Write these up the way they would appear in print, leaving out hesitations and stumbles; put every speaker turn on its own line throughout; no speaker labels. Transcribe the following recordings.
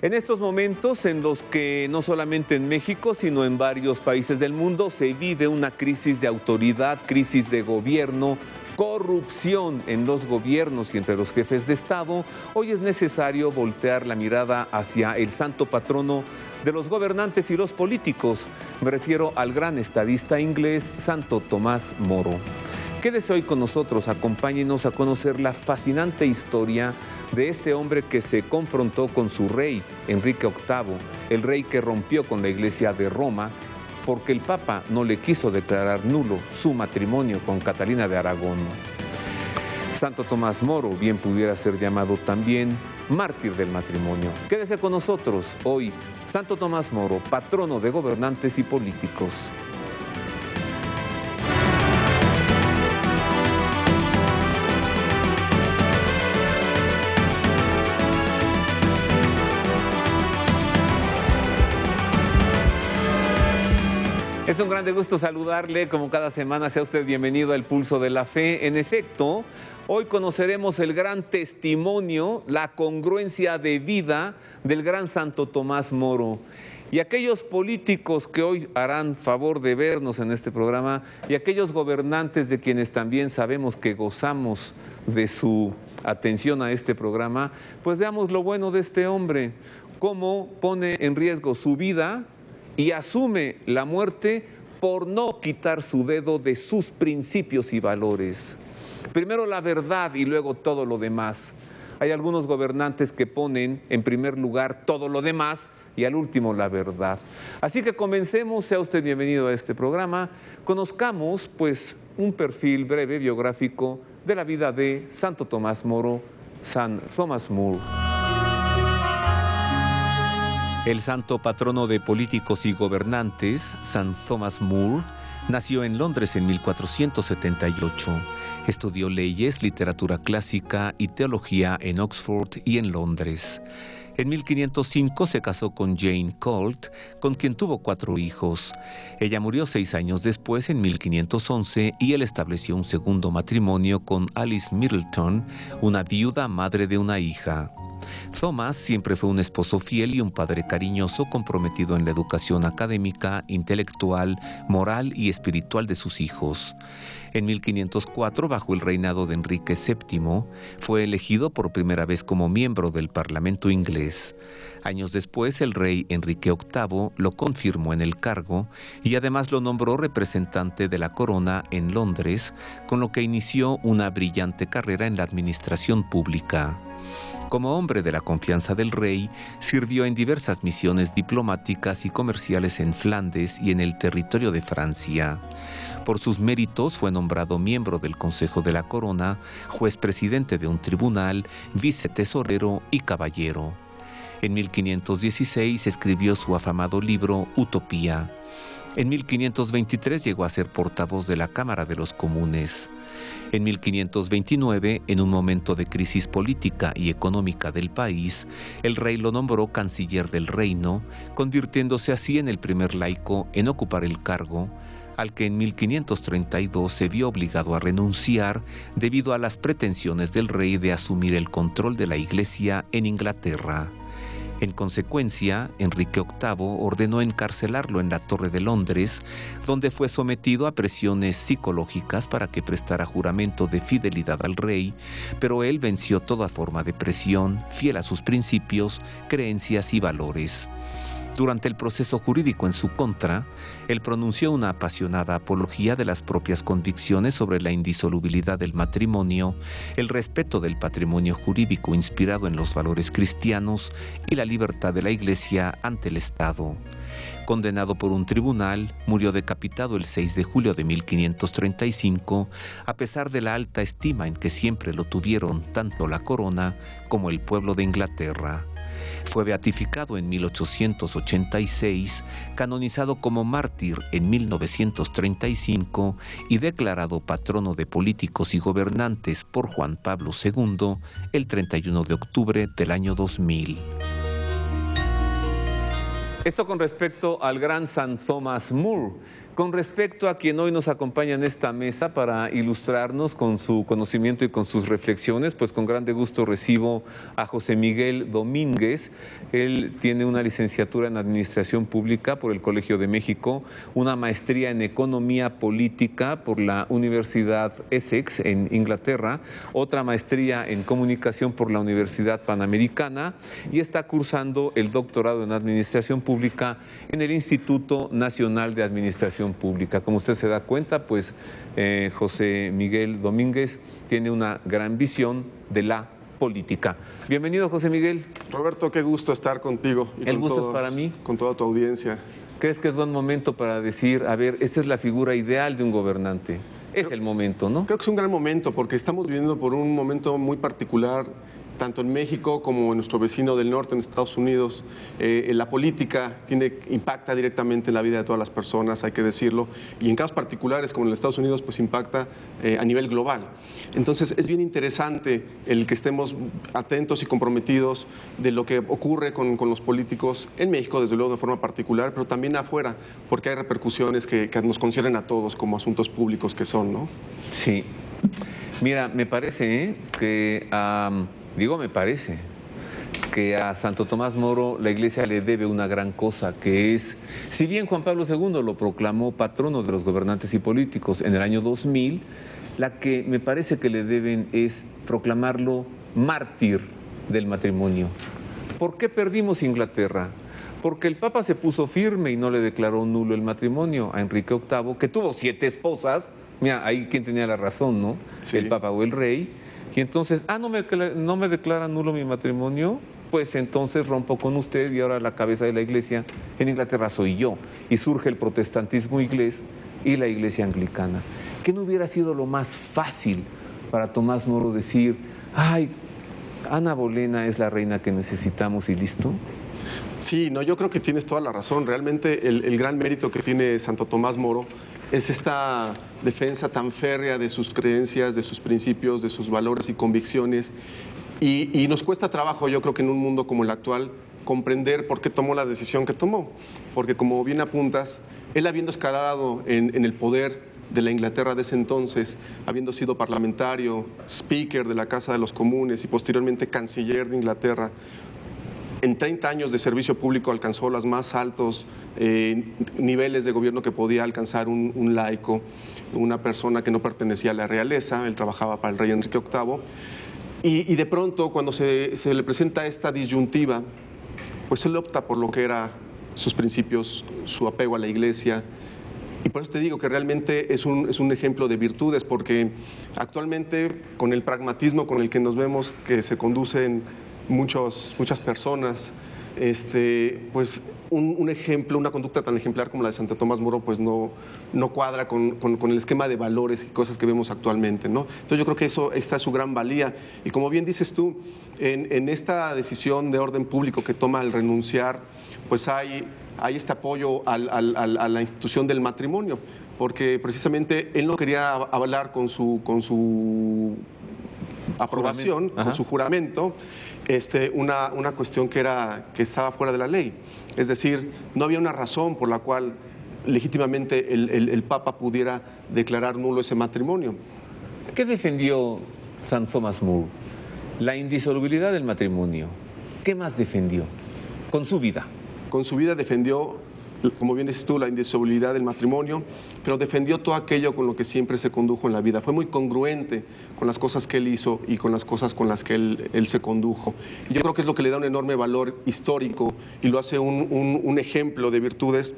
En estos momentos en los que no solamente en México, sino en varios países del mundo se vive una crisis de autoridad, crisis de gobierno, corrupción en los gobiernos y entre los jefes de Estado, hoy es necesario voltear la mirada hacia el santo patrono de los gobernantes y los políticos. Me refiero al gran estadista inglés Santo Tomás Moro. Quédese hoy con nosotros, acompáñenos a conocer la fascinante historia de este hombre que se confrontó con su rey, Enrique VIII, el rey que rompió con la Iglesia de Roma, porque el Papa no le quiso declarar nulo su matrimonio con Catalina de Aragón. Santo Tomás Moro bien pudiera ser llamado también mártir del matrimonio. Quédese con nosotros hoy, Santo Tomás Moro, patrono de gobernantes y políticos. Es un grande gusto saludarle, como cada semana. Sea usted bienvenido al Pulso de la Fe. En efecto, hoy conoceremos el gran testimonio, la congruencia de vida del gran Santo Tomás Moro. Y aquellos políticos que hoy harán favor de vernos en este programa, y aquellos gobernantes de quienes también sabemos que gozamos de su atención a este programa, pues veamos lo bueno de este hombre, cómo pone en riesgo su vida y asume la muerte por no quitar su dedo de sus principios y valores. Primero la verdad y luego todo lo demás. Hay algunos gobernantes que ponen en primer lugar todo lo demás y al último la verdad. Así que comencemos, sea usted bienvenido a este programa. Conozcamos pues un perfil breve biográfico de la vida de Santo Tomás Moro, San Thomas More. El santo patrono de políticos y gobernantes, San Thomas More, nació en Londres en 1478. Estudió leyes, literatura clásica y teología en Oxford y en Londres. En 1505 se casó con Jane Colt, con quien tuvo 4 hijos. Ella murió 6 años después, en 1511, y él estableció un segundo matrimonio con Alice Middleton, una viuda madre de una hija. Thomas siempre fue un esposo fiel y un padre cariñoso, comprometido en la educación académica, intelectual, moral y espiritual de sus hijos. En 1504, bajo el reinado de Enrique VII, fue elegido por primera vez como miembro del Parlamento inglés. Años después, el rey Enrique VIII lo confirmó en el cargo y además lo nombró representante de la corona en Londres, con lo que inició una brillante carrera en la administración pública. Como hombre de la confianza del rey, sirvió en diversas misiones diplomáticas y comerciales en Flandes y en el territorio de Francia. Por sus méritos fue nombrado miembro del Consejo de la Corona, juez presidente de un tribunal, vicetesorero y caballero. En 1516 escribió su afamado libro Utopía. En 1523 llegó a ser portavoz de la Cámara de los Comunes. En 1529, en un momento de crisis política y económica del país, el rey lo nombró canciller del reino, convirtiéndose así en el primer laico en ocupar el cargo, al que en 1532 se vio obligado a renunciar debido a las pretensiones del rey de asumir el control de la Iglesia en Inglaterra. En consecuencia, Enrique VIII ordenó encarcelarlo en la Torre de Londres, donde fue sometido a presiones psicológicas para que prestara juramento de fidelidad al rey, pero él venció toda forma de presión, fiel a sus principios, creencias y valores. Durante el proceso jurídico en su contra, él pronunció una apasionada apología de las propias convicciones sobre la indisolubilidad del matrimonio, el respeto del patrimonio jurídico inspirado en los valores cristianos y la libertad de la Iglesia ante el Estado. Condenado por un tribunal, murió decapitado el 6 de julio de 1535, a pesar de la alta estima en que siempre lo tuvieron tanto la corona como el pueblo de Inglaterra. Fue beatificado en 1886, canonizado como mártir en 1935 y declarado patrono de políticos y gobernantes por Juan Pablo II el 31 de octubre del año 2000. Esto con respecto al gran San Thomas More, Con respecto a quien hoy nos acompaña en esta mesa para ilustrarnos con su conocimiento y con sus reflexiones, pues con grande gusto recibo a José Miguel Domínguez. Él tiene una licenciatura en Administración Pública por el Colegio de México, una maestría en Economía Política por la Universidad Essex en Inglaterra, otra maestría en Comunicación por la Universidad Panamericana y está cursando el doctorado en Administración Pública en el Instituto Nacional de Administración Pública. Como usted se da cuenta, pues José Miguel Domínguez tiene una gran visión de la política. Bienvenido, José Miguel.
Roberto, qué gusto estar contigo.
El gusto es para mí.
Con toda tu audiencia.
¿Crees que es buen momento para decir, a ver, esta es la figura ideal de un gobernante? Es el momento, ¿no?
Creo que es un gran momento porque estamos viviendo por un momento muy particular, tanto en México como en nuestro vecino del norte, en Estados Unidos. La política impacta directamente en la vida de todas las personas, hay que decirlo, y en casos particulares, como en los Estados Unidos, pues impacta a nivel global. Entonces, es bien interesante el que estemos atentos y comprometidos de lo que ocurre con los políticos en México, desde luego de forma particular, pero también afuera, porque hay repercusiones que nos conciernen a todos como asuntos públicos que son, ¿no?
Sí. Mira, me parece que... me parece que a Santo Tomás Moro la Iglesia le debe una gran cosa, que es, si bien Juan Pablo II lo proclamó patrono de los gobernantes y políticos en el año 2000, la que me parece que le deben es proclamarlo mártir del matrimonio. ¿Por qué perdimos Inglaterra? Porque el Papa se puso firme y no le declaró nulo el matrimonio a Enrique VIII, que tuvo 7 esposas. Mira, ahí quien tenía la razón, ¿no?
Sí.
El Papa o el Rey. Y entonces, no me declara nulo mi matrimonio, pues entonces rompo con usted y ahora la cabeza de la Iglesia en Inglaterra soy yo. Y surge el protestantismo inglés y la Iglesia anglicana. ¿Qué no hubiera sido lo más fácil para Tomás Moro decir, ay, Ana Bolena es la reina que necesitamos y listo?
Sí, no, yo creo que tienes toda la razón. Realmente el gran mérito que tiene Santo Tomás Moro es esta defensa tan férrea de sus creencias, de sus principios, de sus valores y convicciones. Y nos cuesta trabajo, yo creo que en un mundo como el actual, comprender por qué tomó la decisión que tomó. Porque como bien apuntas, él habiendo escalado en el poder de la Inglaterra de ese entonces, habiendo sido parlamentario, speaker de la Casa de los Comunes y posteriormente canciller de Inglaterra, en 30 años de servicio público alcanzó los más altos niveles de gobierno que podía alcanzar un laico, una persona que no pertenecía a la realeza. Él trabajaba para el rey Enrique VIII. Y de pronto, cuando se le presenta esta disyuntiva, pues él opta por lo que eran sus principios, su apego a la Iglesia. Y por eso te digo que realmente es un ejemplo de virtudes, porque actualmente, con el pragmatismo con el que nos vemos que se conducen muchas personas, pues un ejemplo, una conducta tan ejemplar como la de Santo Tomás Moro, pues no cuadra con el esquema de valores y cosas que vemos actualmente, ¿no? Entonces yo creo que esta es su gran valía. Y como bien dices tú, en esta decisión de orden público que toma al renunciar, pues hay este apoyo a la institución del matrimonio, porque precisamente él no quería avalar con su aprobación, con su juramento, una cuestión que estaba fuera de la ley. Es decir, no había una razón por la cual legítimamente el Papa pudiera declarar nulo ese matrimonio.
¿Qué defendió San Thomas More? La indisolubilidad del matrimonio. ¿Qué más defendió con su vida?
Con su vida defendió, como bien dices tú, la indisolubilidad del matrimonio, pero defendió todo aquello con lo que siempre se condujo en la vida. Fue muy congruente con las cosas que él hizo y con las cosas con las que él se condujo. Y yo creo que es lo que le da un enorme valor histórico y lo hace un ejemplo de virtudes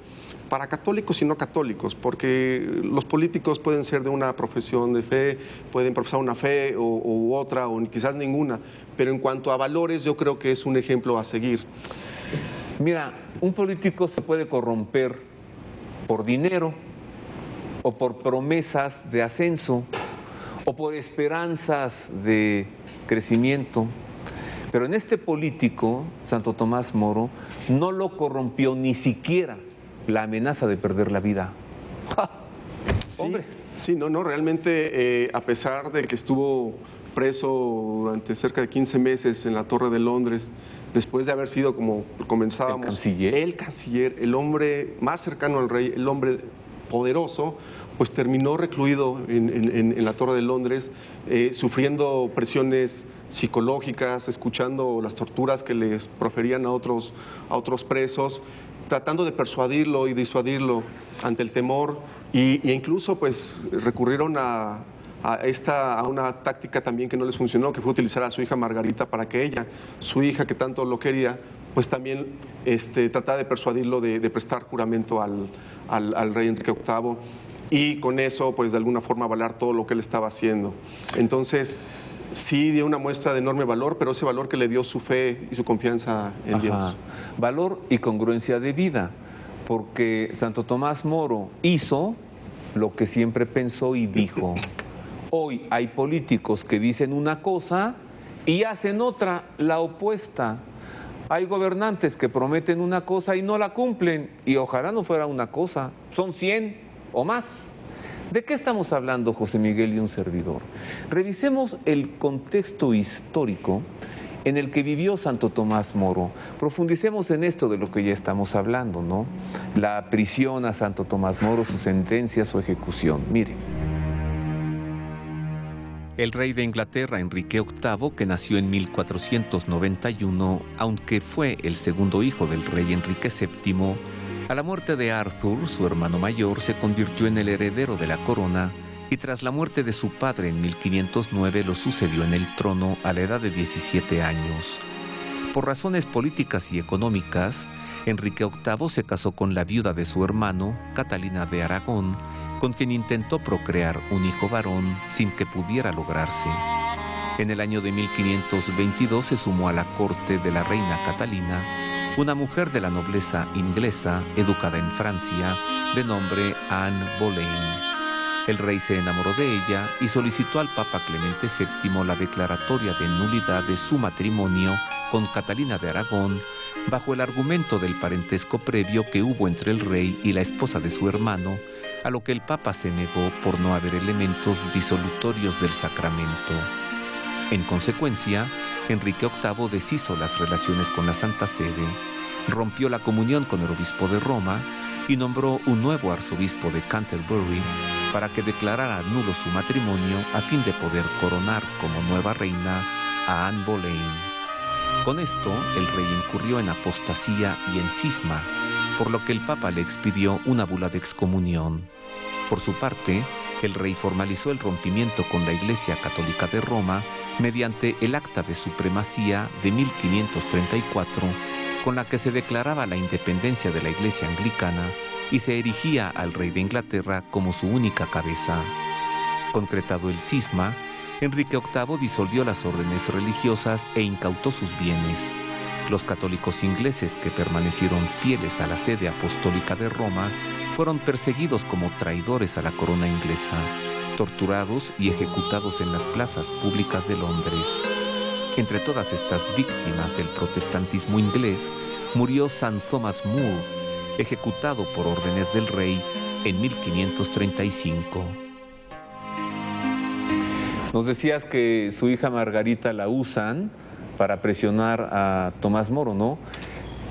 para católicos y no católicos, porque los políticos pueden ser de una profesión de fe, pueden profesar una fe u otra, o quizás ninguna, pero en cuanto a valores yo creo que es un ejemplo a seguir.
Mira, un político se puede corromper por dinero o por promesas de ascenso o por esperanzas de crecimiento, pero en este político, Santo Tomás Moro, no lo corrompió ni siquiera la amenaza de perder la vida. ¡Ja!
Sí,
¡Hombre!
Sí, no, realmente a pesar de que estuvo preso durante cerca de 15 meses en la Torre de Londres, después de haber sido, como comenzábamos, el canciller, el hombre más cercano al rey, el hombre poderoso, pues terminó recluido en la Torre de Londres, sufriendo presiones psicológicas, escuchando las torturas que les proferían a otros presos, tratando de persuadirlo y disuadirlo ante el temor, e incluso pues recurrieron a una táctica también que no les funcionó, que fue utilizar a su hija Margarita para que ella, su hija que tanto lo quería, pues también tratara de persuadirlo de prestar juramento al rey Enrique VIII, y con eso pues de alguna forma avalar todo lo que él estaba haciendo. Entonces sí dio una muestra de enorme valor, pero ese valor que le dio su fe y su confianza en Dios.
Valor y congruencia de vida, porque Santo Tomás Moro hizo lo que siempre pensó y dijo. Hoy hay políticos que dicen una cosa y hacen otra, la opuesta. Hay gobernantes que prometen una cosa y no la cumplen, y ojalá no fuera una cosa, son 100 o más. ¿De qué estamos hablando, José Miguel y un servidor? Revisemos el contexto histórico en el que vivió Santo Tomás Moro. Profundicemos en esto de lo que ya estamos hablando, ¿no? La prisión a Santo Tomás Moro, su sentencia, su ejecución. Mire.
El rey de Inglaterra, Enrique VIII, que nació en 1491, aunque fue el segundo hijo del rey Enrique VII, a la muerte de Arthur, su hermano mayor, se convirtió en el heredero de la corona, y tras la muerte de su padre en 1509 lo sucedió en el trono a la edad de 17 años. Por razones políticas y económicas, Enrique VIII se casó con la viuda de su hermano, Catalina de Aragón, con quien intentó procrear un hijo varón sin que pudiera lograrse. En el año de 1522 se sumó a la corte de la reina Catalina una mujer de la nobleza inglesa, educada en Francia, de nombre Anne Boleyn. El rey se enamoró de ella y solicitó al Papa Clemente VII la declaratoria de nulidad de su matrimonio con Catalina de Aragón, bajo el argumento del parentesco previo que hubo entre el rey y la esposa de su hermano, a lo que el Papa se negó por no haber elementos disolutorios del sacramento. En consecuencia, Enrique VIII deshizo las relaciones con la Santa Sede, rompió la comunión con el obispo de Roma y nombró un nuevo arzobispo de Canterbury para que declarara nulo su matrimonio a fin de poder coronar como nueva reina a Anne Boleyn. Con esto, el rey incurrió en apostasía y en cisma, por lo que el Papa le expidió una bula de excomunión. Por su parte, el rey formalizó el rompimiento con la Iglesia Católica de Roma mediante el Acta de Supremacía de 1534, con la que se declaraba la independencia de la Iglesia anglicana y se erigía al rey de Inglaterra como su única cabeza. Concretado el cisma, Enrique VIII disolvió las órdenes religiosas e incautó sus bienes. Los católicos ingleses que permanecieron fieles a la sede apostólica de Roma fueron perseguidos como traidores a la corona inglesa, torturados y ejecutados en las plazas públicas de Londres. Entre todas estas víctimas del protestantismo inglés, murió St. Thomas More, ejecutado por órdenes del rey en 1535.
Nos decías que su hija Margarita la usan para presionar a Tomás Moro, ¿no?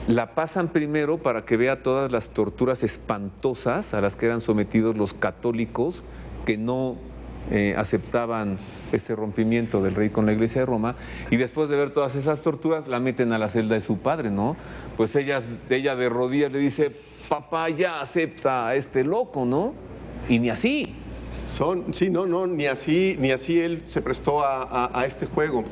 La pasan primero para que vea todas las torturas espantosas a las que eran sometidos los católicos que no aceptaban este rompimiento del rey con la Iglesia de Roma, y después de ver todas esas torturas la meten a la celda de su padre, ¿no? Pues ella de rodillas le dice: papá, ya acepta a este loco, ¿no? Y ni así.
Ni así él se prestó a este juego.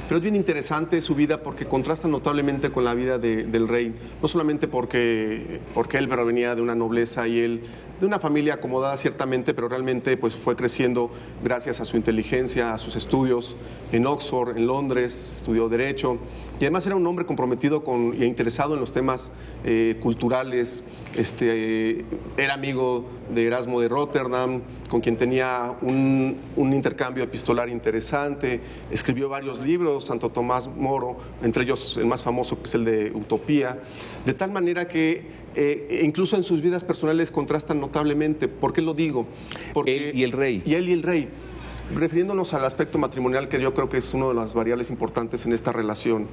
Pero es bien interesante su vida porque contrasta notablemente con la vida del rey, no solamente porque él provenía de una nobleza y él de una familia acomodada ciertamente, pero realmente pues fue creciendo gracias a su inteligencia, a sus estudios en Oxford, en Londres, estudió Derecho, y además era un hombre comprometido e interesado en los temas culturales. Era amigo de Erasmo de Rotterdam, con quien tenía un intercambio epistolar interesante. Escribió varios libros, Santo Tomás Moro, entre ellos el más famoso, que es el de Utopía, de tal manera que incluso en sus vidas personales contrastan notablemente. ¿Por qué lo digo? Porque
él y el rey.
Él y el rey. Refiriéndonos al aspecto matrimonial, que yo creo que es una de las variables importantes en esta relación.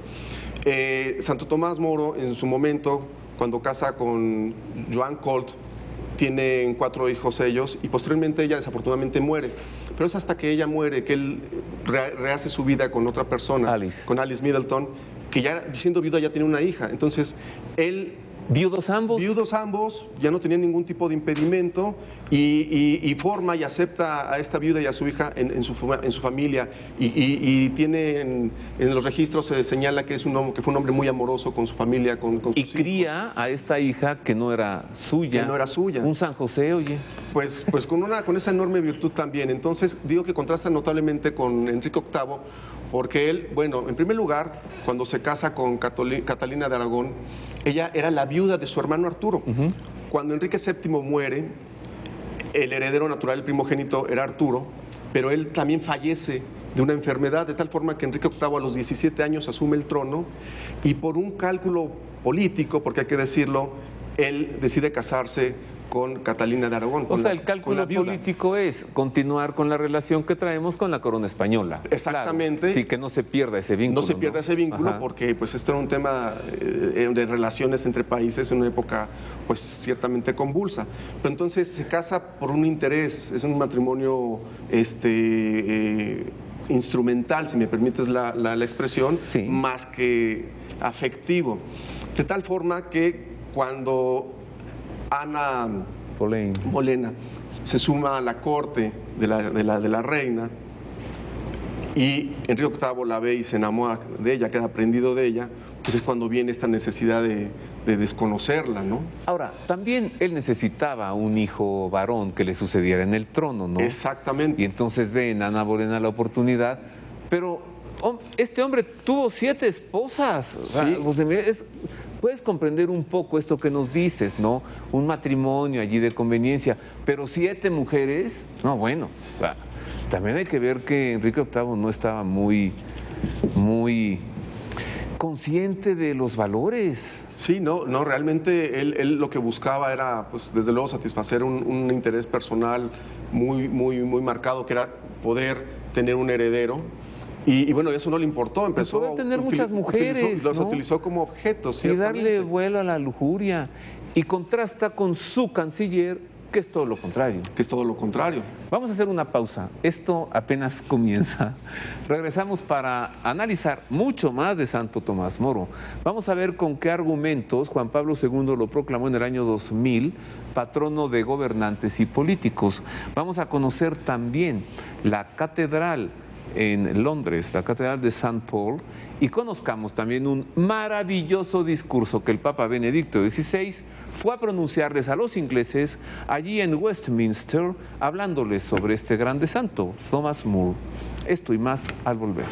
Santo Tomás Moro, en su momento, cuando casa con Joan Colt, tienen 4 hijos ellos y posteriormente ella desafortunadamente muere. Pero es hasta que ella muere que él rehace su vida con otra persona, con Alice Middleton, que ya siendo viuda ya tiene una hija. Entonces él...
¿Viudos ambos?
Viudos ambos, ya no tenían ningún tipo de impedimento y forma y acepta a esta viuda y a su hija en su familia y tiene en los registros se señala que, que fue un hombre muy amoroso con su familia, con sus hijos.
Y cría a esta hija que no era suya.
Que no era suya.
Un San José, oye.
Pues con esa enorme virtud también. Entonces digo que contrasta notablemente con Enrique VIII, porque él, bueno, en primer lugar, cuando se casa con Catalina de Aragón, ella era la viuda de su hermano Arturo. Cuando Enrique VII muere, el heredero natural, el primogénito, era Arturo, pero él también fallece de una enfermedad, de tal forma que Enrique VIII a los 17 años asume el trono y por un cálculo político, porque hay que decirlo, él decide casarse con Catalina de Aragón.
O sea, el cálculo político es continuar con la relación que traemos con la corona española.
Exactamente.
Claro. Sí, que no se pierda ese vínculo.
No se pierda ese vínculo. Ajá. Porque pues esto era un tema de relaciones entre países en una época pues ciertamente convulsa. Pero entonces se casa por un interés, es un matrimonio instrumental, si me permites la expresión, sí, más que afectivo. De tal forma que cuando Ana Bolena se suma a la corte de la reina y Enrique VIII la ve y se enamora de ella, queda prendido de ella, pues es cuando viene esta necesidad de desconocerla, ¿no?
Ahora, también él necesitaba un hijo varón que le sucediera en el trono, ¿no?
Exactamente.
Y entonces ve en Ana Bolena la oportunidad, pero este hombre tuvo 7 esposas.
Sí.
José Miguel, puedes comprender un poco esto que nos dices, ¿no? Un matrimonio allí de conveniencia, pero 7 mujeres, no, bueno, también hay que ver que Enrique VIII no estaba muy consciente de los valores.
Sí, no, realmente él lo que buscaba era, pues, desde luego satisfacer un interés personal muy marcado, que era poder tener un heredero. Y bueno, eso no le importó, empezó
a tener muchas mujeres,
los utilizó como objetos,
y darle vuelo a la lujuria. Y contrasta con su canciller, que es todo lo contrario.
Que es todo lo contrario.
Vamos a hacer una pausa. Esto apenas comienza. Regresamos para analizar mucho más de Santo Tomás Moro. Vamos a ver con qué argumentos Juan Pablo II lo proclamó en el año 2000, patrono de gobernantes y políticos. Vamos a conocer también la catedral en Londres, la Catedral de St. Paul, y conozcamos también un maravilloso discurso que el Papa Benedicto XVI fue a pronunciarles a los ingleses allí en Westminster, hablándoles sobre este grande santo, Thomas More. Esto y más al volver.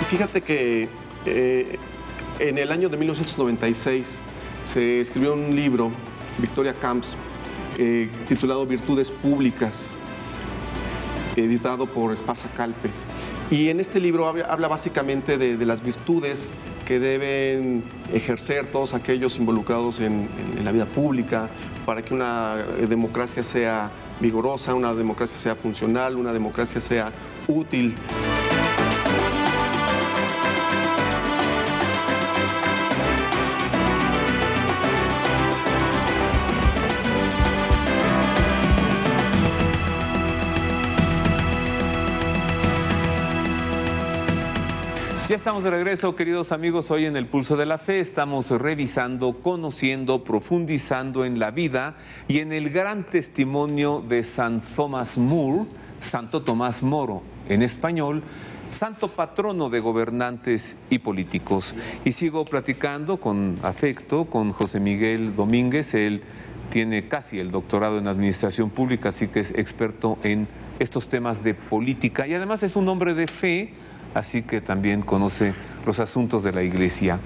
Fíjate que en el año de 1996 se escribió un libro, Victoria Camps, titulado Virtudes Públicas, editado por Espasa Calpe. Y en este libro habla básicamente de las virtudes que deben ejercer todos aquellos involucrados en la vida pública para que una democracia sea vigorosa, una democracia sea funcional, una democracia sea útil.
Ya estamos de regreso, queridos amigos, hoy en El Pulso de la Fe estamos revisando, conociendo, profundizando en la vida y en el gran testimonio de San Thomas More, Santo Tomás Moro en español, santo patrono de gobernantes y políticos. Y sigo platicando con afecto con José Miguel Domínguez. Él tiene casi el doctorado en administración pública, así que es experto en estos temas de política y además es un hombre de fe, así que también conoce los asuntos de la iglesia.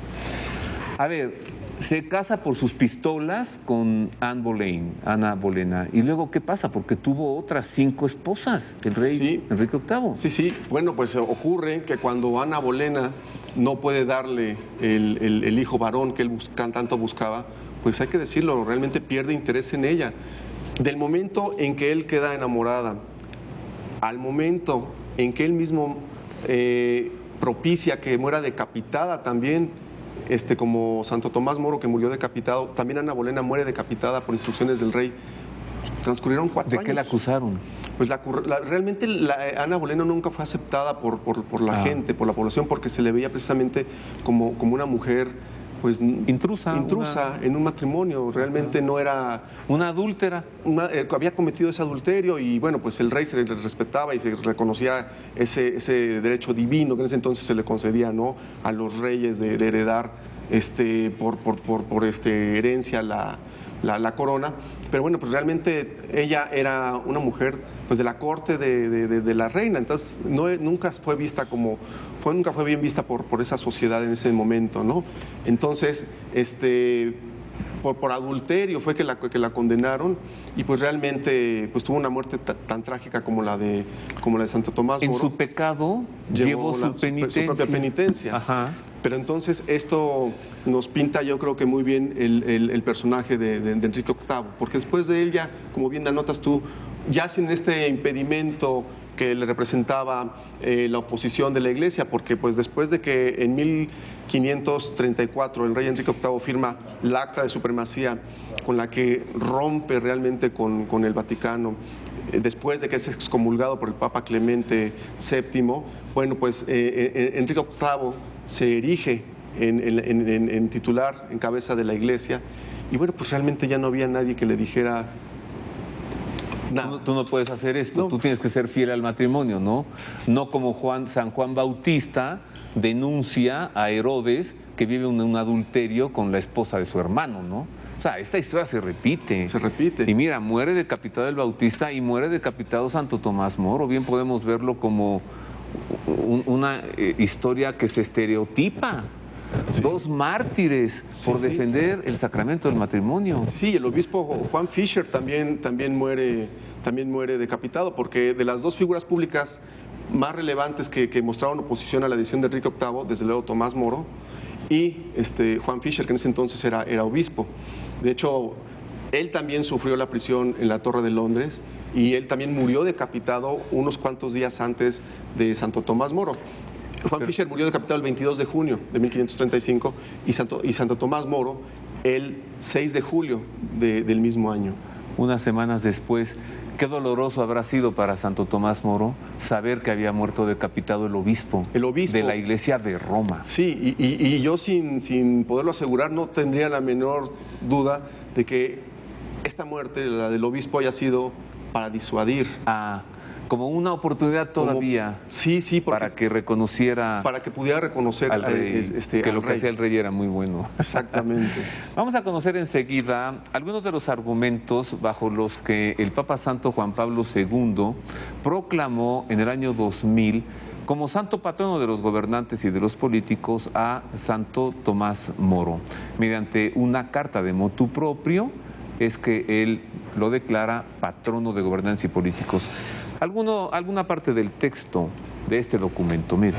A ver, se casa por sus pistolas con Ana Bolena. ¿Y luego qué pasa? Porque tuvo otras 5 esposas, el rey Enrique VIII.
Sí. Bueno, pues ocurre que cuando Ana Bolena no puede darle el hijo varón que él tanto buscaba, pues hay que decirlo, realmente pierde interés en ella. Del momento en que él queda enamorada al momento en que él mismo propicia que muera decapitada también, como Santo Tomás Moro, que murió decapitado, también Ana Bolena muere decapitada por instrucciones del rey. Transcurrieron 4 años.
¿De qué la acusaron?
Pues realmente Ana Bolena nunca fue aceptada por la gente, por la población, porque se le veía precisamente como una mujer pues intrusa en un matrimonio. Realmente no era...
Una adúltera.
Había cometido ese adulterio y bueno, pues el rey se le respetaba y se reconocía ese derecho divino que en ese entonces se le concedía, ¿no?, a los reyes de heredar por herencia la corona. Pero bueno, pues realmente ella era una mujer pues de la corte de la reina, entonces nunca fue bien vista por esa sociedad en ese momento, ¿no? Entonces, por adulterio fue que la condenaron y pues realmente pues tuvo una muerte tan trágica como la de Santo Tomás Moro.
En su pecado llevó su penitencia.
Su propia penitencia.
Ajá.
Pero entonces esto nos pinta, yo creo que muy bien el personaje de Enrique VIII, porque después de él ya, como bien anotas tú, ya sin este impedimento que le representaba la oposición de la Iglesia, porque pues después de que en 1534 el rey Enrique VIII firma el acta de supremacía con la que rompe realmente con el Vaticano, después de que es excomulgado por el Papa Clemente VII, bueno, pues Enrique VIII se erige en titular, en cabeza de la Iglesia, y bueno, pues realmente ya no había nadie que le dijera nada.
Tú no puedes hacer esto, tú tienes que ser fiel al matrimonio, ¿no? No como San Juan Bautista denuncia a Herodes que vive un adulterio con la esposa de su hermano, ¿no? O sea, esta historia se repite.
Se repite.
Y mira, muere decapitado el Bautista y muere decapitado Santo Tomás Moro. Bien podemos verlo como una historia que se estereotipa. Sí. 2 mártires por defender el sacramento del matrimonio.
Sí, el obispo Juan Fisher también muere decapitado, porque de las 2 figuras públicas más relevantes que mostraron oposición a la decisión de Enrique VIII, desde luego Tomás Moro y Juan Fisher, que en ese entonces era obispo. De hecho, él también sufrió la prisión en la Torre de Londres y él también murió decapitado unos cuantos días antes de Santo Tomás Moro. Juan Fisher murió decapitado el 22 de junio de 1535 y Santo Tomás Moro el 6 de julio del mismo año.
Unas semanas después. Qué doloroso habrá sido para Santo Tomás Moro saber que había muerto decapitado el obispo de la Iglesia de Roma.
Sí, y yo sin poderlo asegurar no tendría la menor duda de que esta muerte, la del obispo, haya sido para disuadir.
Como una oportunidad todavía para que reconociera...
Para que pudiera reconocer
al rey, que lo que hacía el rey era muy bueno.
Exactamente.
Vamos a conocer enseguida algunos de los argumentos bajo los que el Papa Santo Juan Pablo II proclamó en el año 2000 como santo patrono de los gobernantes y de los políticos a Santo Tomás Moro. Mediante una carta de motu proprio es que él lo declara patrono de gobernantes y políticos. Alguna parte del texto de este documento, mira.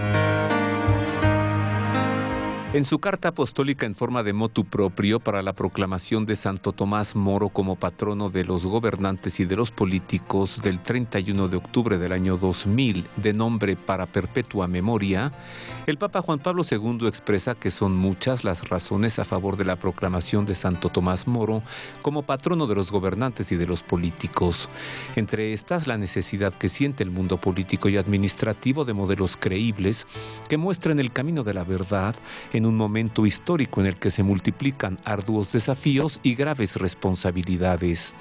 En su carta apostólica en forma de motu proprio para la proclamación de Santo Tomás Moro como patrono de los gobernantes y de los políticos del 31 de octubre del año 2000, de nombre para perpetua memoria, el Papa Juan Pablo II expresa que son muchas las razones a favor de la proclamación de Santo Tomás Moro como patrono de los gobernantes y de los políticos. Entre estas, la necesidad que siente el mundo político y administrativo de modelos creíbles que muestren el camino de la verdad en un momento histórico en el que se multiplican arduos desafíos y graves responsabilidades.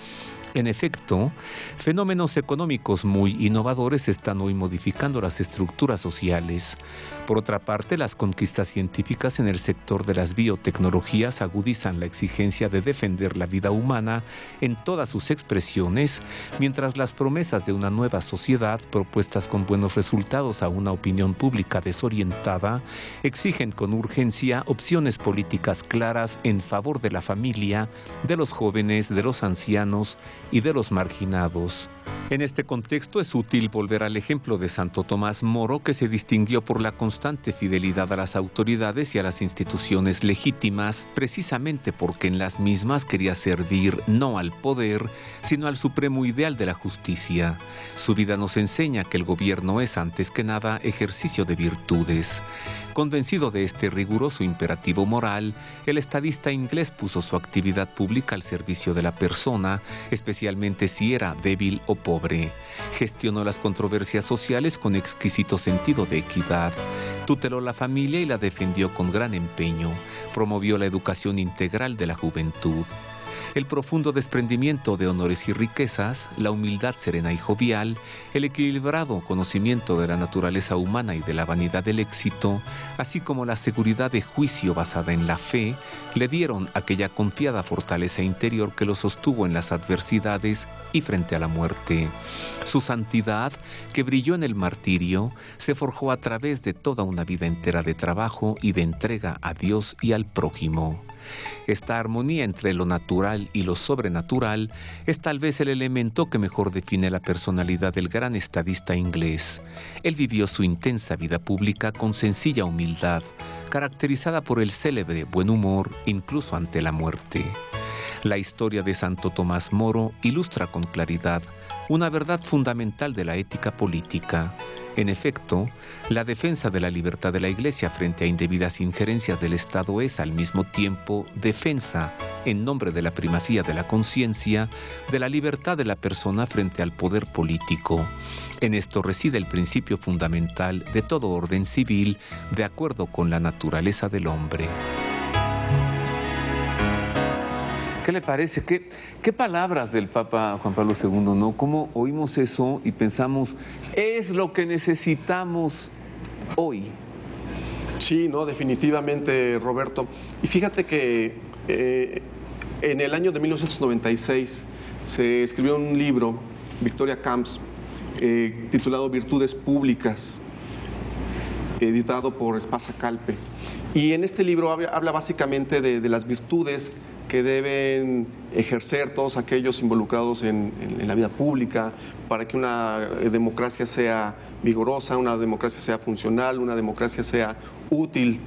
En efecto, fenómenos económicos muy innovadores están hoy modificando las estructuras sociales. Por otra parte, las conquistas científicas en el sector de las biotecnologías agudizan la exigencia de defender la vida humana en todas sus expresiones, mientras las promesas de una nueva sociedad, propuestas con buenos resultados a una opinión pública desorientada, exigen con urgencia opciones políticas claras en favor de la familia, de los jóvenes, de los ancianos y de los marginados. En este contexto es útil volver al ejemplo de Santo Tomás Moro, que se distinguió por la constante fidelidad a las autoridades y a las instituciones legítimas, precisamente porque en las mismas quería servir no al poder, sino al supremo ideal de la justicia. Su vida nos enseña que el gobierno es, antes que nada, ejercicio de virtudes. Convencido de este riguroso imperativo moral, el estadista inglés puso su actividad pública al servicio de la persona, especialmente si era débil o pobre. Gestionó las controversias sociales con exquisito sentido de equidad. Tuteló la familia y la defendió con gran empeño. Promovió la educación integral de la juventud. El profundo desprendimiento de honores y riquezas, la humildad serena y jovial, el equilibrado conocimiento de la naturaleza humana y de la vanidad del éxito, así como la seguridad de juicio basada en la fe, le dieron aquella confiada fortaleza interior que lo sostuvo en las adversidades y frente a la muerte. Su santidad, que brilló en el martirio, se forjó a través de toda una vida entera de trabajo y de entrega a Dios y al prójimo. Esta armonía entre lo natural y lo sobrenatural es tal vez el elemento que mejor define la personalidad del gran estadista inglés. Él vivió su intensa vida pública con sencilla humildad, caracterizada por el célebre buen humor incluso ante la muerte. La historia de Santo Tomás Moro ilustra con claridad una verdad fundamental de la ética política. En efecto, la defensa de la libertad de la Iglesia frente a indebidas injerencias del Estado es al mismo tiempo defensa, en nombre de la primacía de la conciencia, de la libertad de la persona frente al poder político. En esto reside el principio fundamental de todo orden civil, de acuerdo con la naturaleza del hombre. ¿Qué le parece? ¿Qué palabras del Papa Juan Pablo II, no? ¿Cómo oímos eso y pensamos, es lo que necesitamos hoy?
Sí, no, definitivamente, Roberto. Y fíjate que en el año de 1996 se escribió un libro, Victoria Camps, titulado Virtudes Públicas, editado por Espasa Calpe. Y en este libro habla básicamente de las virtudes que deben ejercer todos aquellos involucrados en la vida pública para que una democracia sea vigorosa, una democracia sea funcional, una democracia sea útil.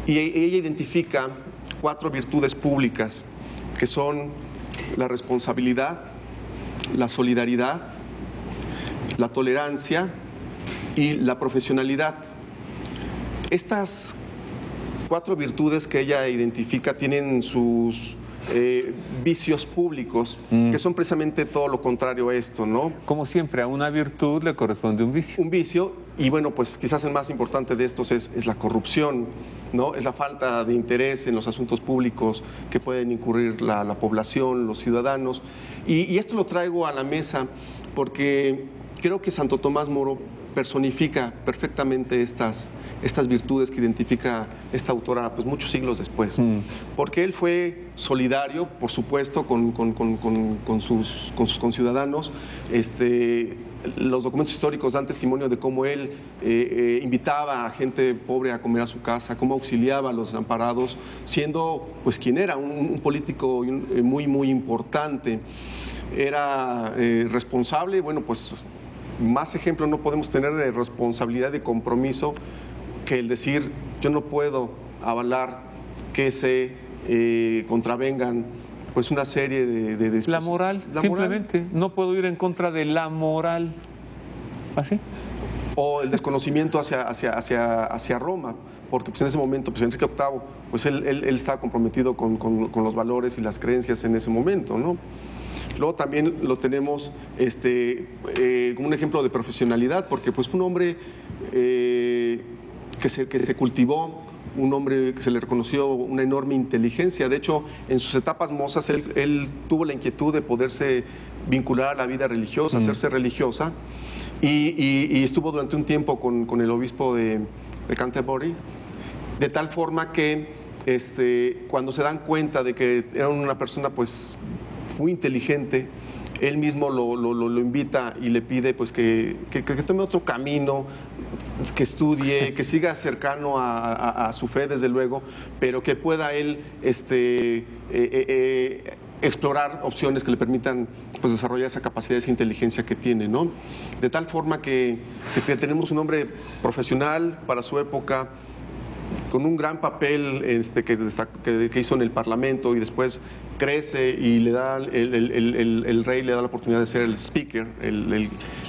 Y ella identifica 4 virtudes públicas, que son la responsabilidad, la solidaridad, la tolerancia y la profesionalidad. Estas 4 virtudes que ella identifica tienen sus vicios públicos, que son precisamente todo lo contrario a esto, ¿no?
Como siempre, a una virtud le corresponde un vicio.
Un vicio, y bueno, pues quizás el más importante de estos es la corrupción, ¿no? Es la falta de interés en los asuntos públicos que pueden incurrir la población, los ciudadanos. Y esto lo traigo a la mesa porque creo que Santo Tomás Moro personifica perfectamente estas virtudes que identifica esta autora pues muchos siglos después, porque él fue solidario, por supuesto, con sus conciudadanos. Los documentos históricos dan testimonio de cómo él invitaba a gente pobre a comer a su casa, cómo auxiliaba a los desamparados, siendo pues quien era, un político muy, muy importante. Era responsable, bueno, pues más ejemplo no podemos tener de responsabilidad, de compromiso, que el decir, yo no puedo avalar que se contravengan pues una serie de
la moral, simplemente, no puedo ir en contra de la moral. ¿Así?
O el desconocimiento hacia Roma, porque pues en ese momento pues Enrique VIII, pues él estaba comprometido con los valores y las creencias en ese momento, ¿no? Luego también lo tenemos como un ejemplo de profesionalidad, porque pues fue un hombre que se cultivó, un hombre que se le reconoció una enorme inteligencia. De hecho, en sus etapas mozas, él tuvo la inquietud de poderse vincular a la vida religiosa, hacerse religiosa, y estuvo durante un tiempo con el obispo de Canterbury, de tal forma que cuando se dan cuenta de que era una persona pues muy inteligente, él mismo lo invita y le pide pues que tome otro camino, que estudie, que siga cercano a su fe, desde luego, pero que pueda él explorar opciones que le permitan pues, desarrollar esa capacidad, esa inteligencia que tiene, ¿no? De tal forma que tenemos un hombre profesional para su época, con un gran papel que hizo en el Parlamento, y después crece y le da el rey le da la oportunidad de ser el speaker,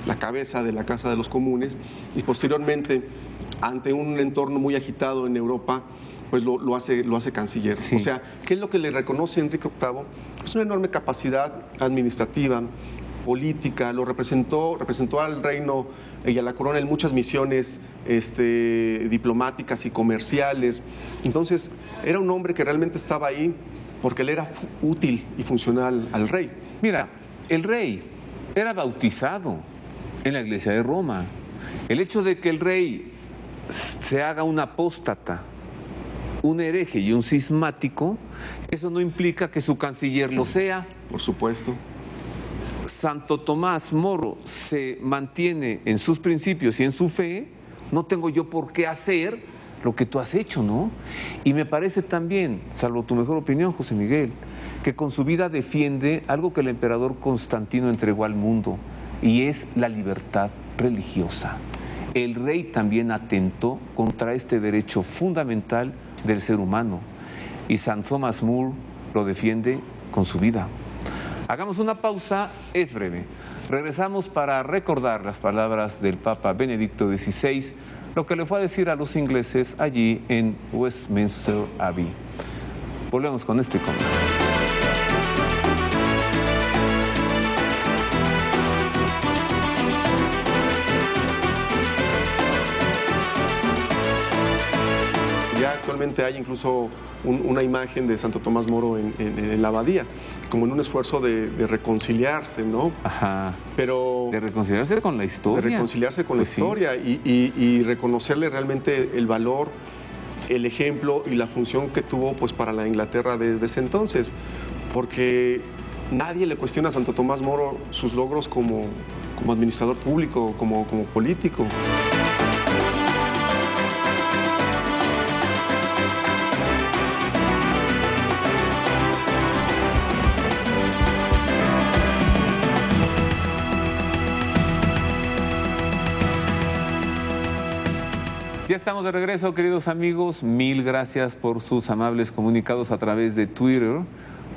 la cabeza de la Casa de los Comunes, y posteriormente, ante un entorno muy agitado en Europa, pues lo hace canciller. Sí. O sea, ¿qué es lo que le reconoce Enrique VIII? Es una enorme capacidad administrativa, política, representó al reino y a la corona en muchas misiones diplomáticas y comerciales. Entonces, era un hombre que realmente estaba ahí porque él era útil y funcional al rey.
Mira, el rey era bautizado en la iglesia de Roma. El hecho de que el rey se haga un apóstata, un hereje y un cismático, eso no implica que su canciller lo sea.
Por supuesto.
Santo Tomás Moro se mantiene en sus principios y en su fe, no tengo yo por qué hacer lo que tú has hecho, ¿no? Y me parece también, salvo tu mejor opinión, José Miguel, que con su vida defiende algo que el emperador Constantino entregó al mundo, y es la libertad religiosa. El rey también atentó contra este derecho fundamental del ser humano, y St. Thomas More lo defiende con su vida. Hagamos una pausa, es breve. Regresamos para recordar las palabras del Papa Benedicto XVI, lo que le fue a decir a los ingleses allí en Westminster Abbey. Volvemos con este comentario.
Actualmente hay incluso una imagen de Santo Tomás Moro en la abadía, como en un esfuerzo de reconciliarse, ¿no?
Ajá.
Pero
de reconciliarse con la historia.
De reconciliarse con la historia, sí. y reconocerle realmente el valor, el ejemplo y la función que tuvo pues, para la Inglaterra desde ese entonces. Porque nadie le cuestiona a Santo Tomás Moro sus logros como administrador público, como político.
Ya estamos de regreso, queridos amigos. Mil gracias por sus amables comunicados a través de Twitter.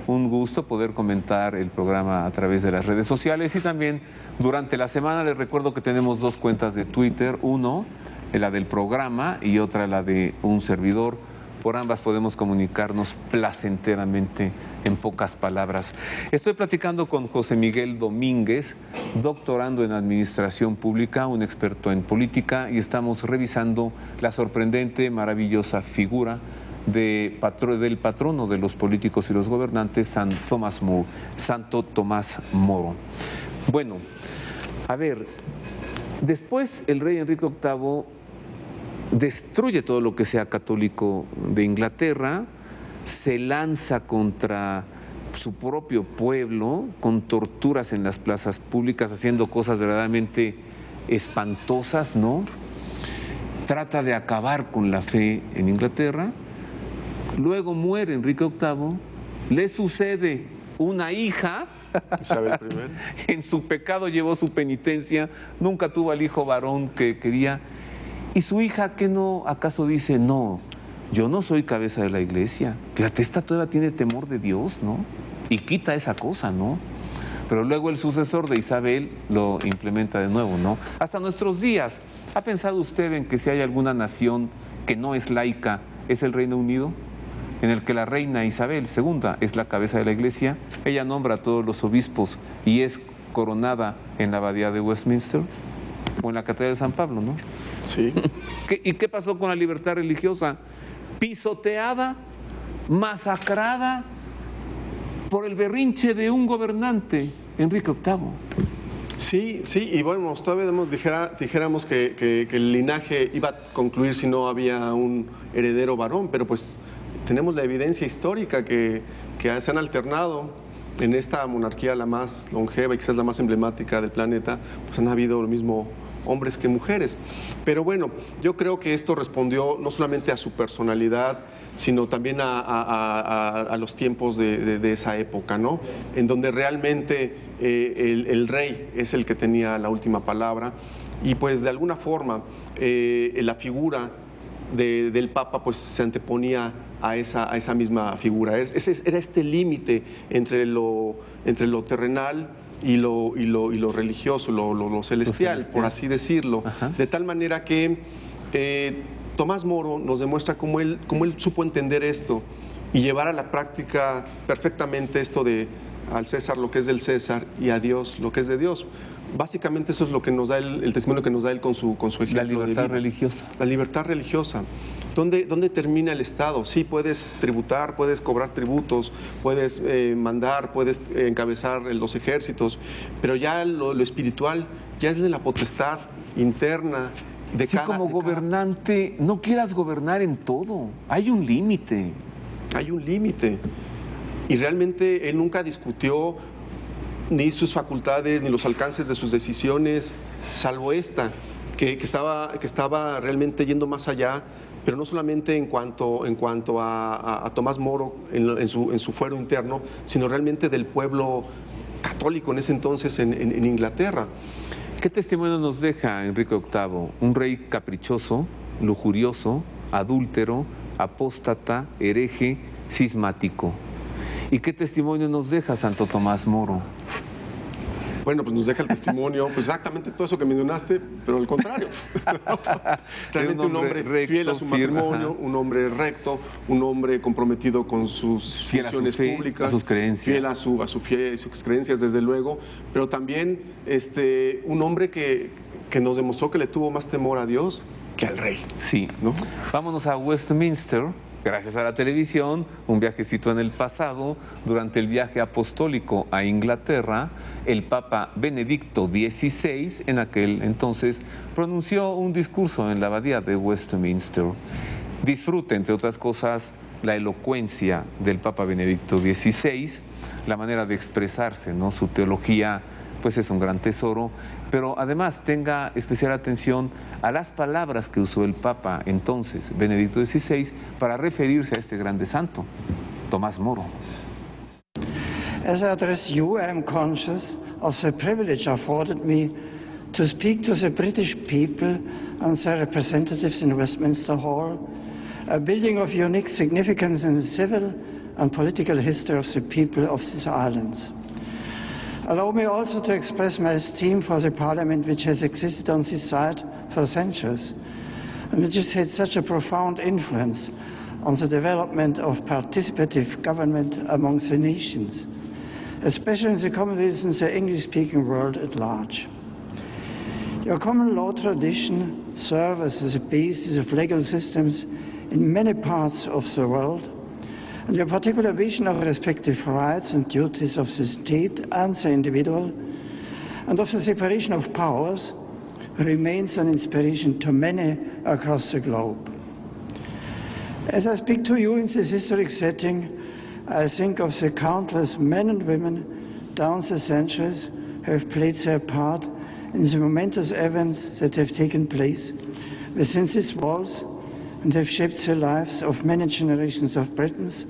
Un gusto poder comentar el programa a través de las redes sociales, y también durante la semana les recuerdo que tenemos dos cuentas de Twitter, uno la del programa y otra la de un servidor. Por ambas podemos comunicarnos placenteramente, en pocas palabras. Estoy platicando con José Miguel Domínguez, doctorando en Administración Pública, un experto en política, y estamos revisando la sorprendente, maravillosa figura del patrono de los políticos y los gobernantes, Santo Tomás Moro. Bueno, a ver, después el rey Enrique VIII destruye todo lo que sea católico de Inglaterra, se lanza contra su propio pueblo con torturas en las plazas públicas, haciendo cosas verdaderamente espantosas, ¿no? Trata de acabar con la fe en Inglaterra. Luego muere Enrique VIII, le sucede una hija.
Isabel I.
En su pecado llevó su penitencia, nunca tuvo al hijo varón que quería. ¿Y su hija qué no acaso dice? No, yo no soy cabeza de la iglesia. Fíjate, esta todavía tiene temor de Dios, ¿no? Y quita esa cosa, ¿no? Pero luego el sucesor de Isabel lo implementa de nuevo, ¿no? Hasta nuestros días, ¿ha pensado usted en que si hay alguna nación que no es laica, es el Reino Unido? En el que la reina Isabel II es la cabeza de la iglesia, ella nombra a todos los obispos y es coronada en la abadía de Westminster o en la catedral de San Pablo, ¿no?
Sí.
¿Y qué pasó con la libertad religiosa? Pisoteada, masacrada por el berrinche de un gobernante, Enrique VIII.
Sí, y bueno, todavía dijéramos que el linaje iba a concluir si no había un heredero varón, pero pues tenemos la evidencia histórica que se han alternado en esta monarquía, la más longeva y quizás la más emblemática del planeta, pues han habido lo mismo hombres que mujeres. Pero bueno, yo creo que esto respondió no solamente a su personalidad, sino también a los tiempos de esa época, ¿no? En donde realmente el rey es el que tenía la última palabra y pues de alguna forma la figura del Papa pues se anteponía a esa misma figura. Era este límite entre lo terrenal y lo religioso, lo celestial, por así decirlo. Ajá. De tal manera que Tomás Moro nos demuestra cómo él supo entender esto y llevar a la práctica perfectamente esto de al César lo que es del César y a Dios lo que es de Dios. Básicamente eso es lo que nos da el testimonio que nos da él con su ejemplo.
La libertad religiosa.
La libertad religiosa. ¿Dónde termina el Estado? Sí, puedes tributar, puedes cobrar tributos, puedes mandar, puedes encabezar los ejércitos, pero ya lo espiritual ya es de la potestad interna.
Como gobernante, no quieras gobernar en todo. Hay un límite.
Hay un límite. Y realmente él nunca discutió ni sus facultades, ni los alcances de sus decisiones, salvo esta, que estaba realmente yendo más allá, pero no solamente en cuanto a Tomás Moro en su fuero interno, sino realmente del pueblo católico en ese entonces en Inglaterra.
¿Qué testimonio nos deja Enrique VIII? Un rey caprichoso, lujurioso, adúltero, apóstata, hereje, cismático. ¿Y qué testimonio nos deja Santo Tomás Moro?
Bueno, pues nos deja el testimonio, pues exactamente todo eso que mencionaste, pero al contrario. Realmente un hombre recto, fiel a su matrimonio, un hombre recto, un hombre comprometido con sus funciones públicas,
a sus creencias.
Fiel a sus creencias, desde luego, pero también un hombre que nos demostró que le tuvo más temor a Dios que al rey.
Sí, ¿no? Vámonos a Westminster. Gracias a la televisión, un viajecito en el pasado. Durante el viaje apostólico a Inglaterra, el Papa Benedicto XVI, en aquel entonces, pronunció un discurso en la abadía de Westminster. Disfrute, entre otras cosas, la elocuencia del Papa Benedicto XVI, la manera de expresarse, ¿no? Su teología, pues es un gran tesoro, pero además tenga especial atención a las palabras que usó el Papa entonces, Benedicto XVI, para referirse a este grande santo, Tomás Moro.
As I address you, I am conscious of the privilege afforded me to speak to the British people and their representatives in Westminster Hall, a building of unique significance in the civil and political history of the people of these islands. Allow me also to express my esteem for the Parliament which has existed on this site for centuries and which has had such a profound influence on the development of participative government among the nations, especially in the Commonwealth and the English-speaking world at large. Your common law tradition serves as a basis of legal systems in many parts of the world, and your particular vision of respective rights and duties of the state and the individual, and of the separation of powers, remains an inspiration to many across the globe. As I speak to you in this historic setting, I think of the countless men and women down the centuries who have played their part in the momentous events that have taken place within these walls and have shaped the lives of many generations of Britons